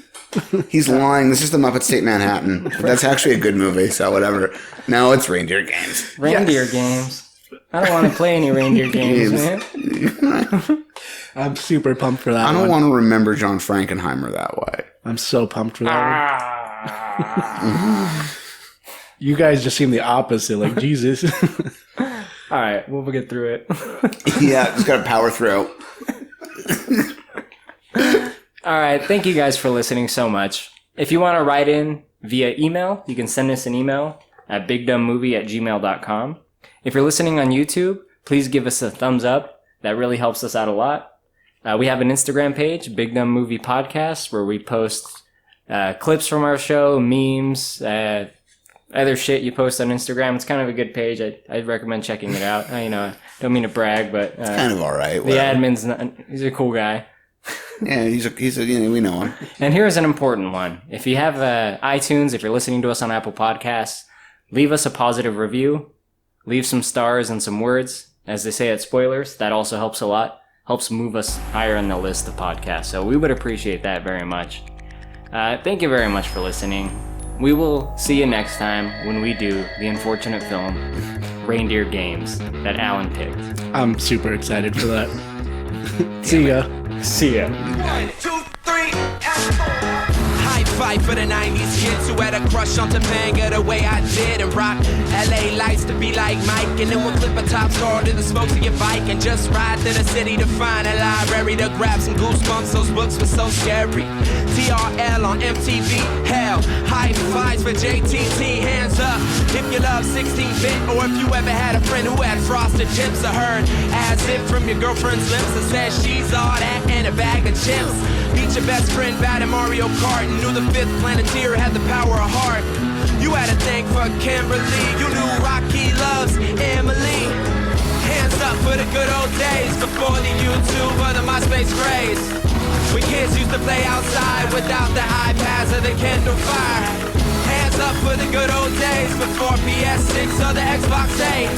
He's lying. This is the Muppets Take Manhattan. That's actually a good movie, so whatever. No, it's Reindeer Games. Reindeer Games. I don't want to play any reindeer games, man. I'm super pumped for that. I don't want to remember John Frankenheimer that way. I'm so pumped for that one. You guys just seem the opposite. Like, Jesus. All right, we'll get through it. Yeah, just got to power through. All right, thank you guys for listening so much. If you want to write in via email, you can send us an email at bigdumbmovie@gmail.com. If you're listening on YouTube, please give us a thumbs up. That really helps us out a lot. We have an Instagram page, Big Dumb Movie Podcast, where we post clips from our show, memes, other shit you post on Instagram. It's kind of a good page. I'd recommend checking it out. I don't mean to brag, but it's kind of all right. The admin's he's a cool guy. Yeah, he's a we know him. And here's an important one. If you have iTunes, if you're listening to us on Apple Podcasts, leave us a positive review. Leave some stars and some words. As they say at Spoilers, that also helps a lot. Helps move us higher in the list of podcasts. So we would appreciate that very much. Thank you very much for listening. We will see you next time when we do the unfortunate film, Reindeer Games, that Alan picked. I'm super excited for that. See ya. See ya. 1, 2, 3, high five for the 90s kids who had a crush on Topanga the way I did and rock LA lights to be like Mike, and then we'll clip a top star to the spokes of your bike and just ride to the city to find a library to grab some goosebumps. Those books were so scary. TRL on MTV, hell, high fives for JTT, hands up if you love 16-bit, or if you ever had a friend who had frosted tips. I heard as if from your girlfriend's lips that says she's all that and a bag of chips. Beat your best friend bad at Mario Kart and knew the fifth Planeteer had the power of heart. You had a thing for Kimberly, you knew Rocky loves Emily. Hands up for the good old days before the YouTube or the MySpace craze. When kids used to play outside without the iPads or the Kindle Fire. Hands up for the good old days before PS6 or the Xbox 8.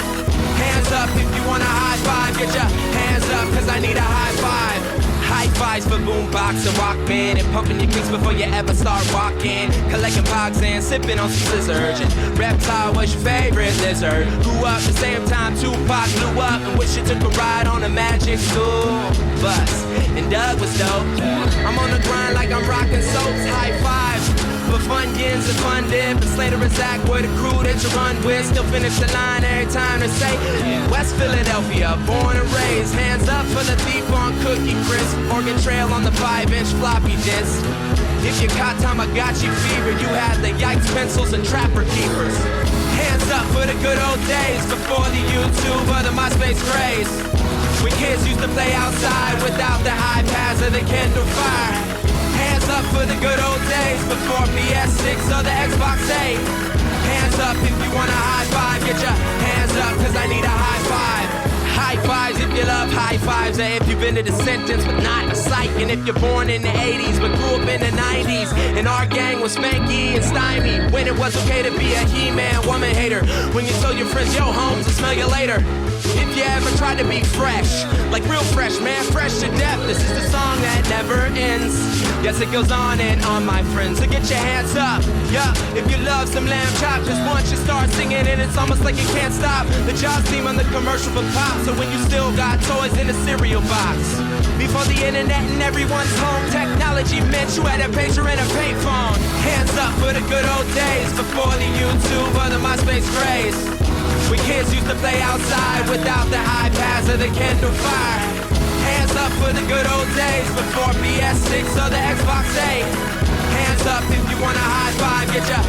Hands up if you want a high five, get your hands up cause I need a high five. High fives for boombox and Walkman and pumping your kicks before you ever start walking. Collecting pogs and sipping on some scissors. And Reptile was your favorite lizard. Grew up the same time Tupac blew up and wish you took a ride on a magic school bus. And Doug was dope. I'm on the grind like I'm rocking soaps. High fives for Funyuns and Fun Dip and Slater and Zach were the crew that you run with. Still finish the line every time to say West Philadelphia, born and raised. Hands up for the thief on Cookie Crisp. Oregon Trail on the 5-inch floppy disk. If you caught Tamagotchi fever, you had the Yikes pencils and Trapper Keepers. Hands up for the good old days before the YouTube or the MySpace craze. When kids used to play outside without the iPads or the Kindle Fire. Hands up for the good old days before PS6 or the Xbox 8. Hands up if you want a high five, get your hands up cause I need a high five. High fives if you love high fives, or if you've been to the sentence but not a psych. And if you're born in the 80s but grew up in the 90s, and our gang was spanky and stymie when it was okay to be a He-Man woman hater. When you told your friends, yo homes, I'll smell you later. If you ever tried to be fresh, like real fresh, man, fresh to death, this is the song that never ends. Yes, it goes on and on, my friends, so get your hands up. Yeah, if you love some lamb chop, just once you start singing and it's almost like you can't stop. The Jaws theme on the commercial for pop, so when you still got toys in a cereal box. Before the internet and everyone's home, technology meant you had a pager and a payphone. Hands up for the good old days before the YouTube or the MySpace craze. When kids used to play outside without the iPads or the Kindle Fire. Hands up for the good old days before PS6 or the Xbox 8. Hands up if you want a high five, get your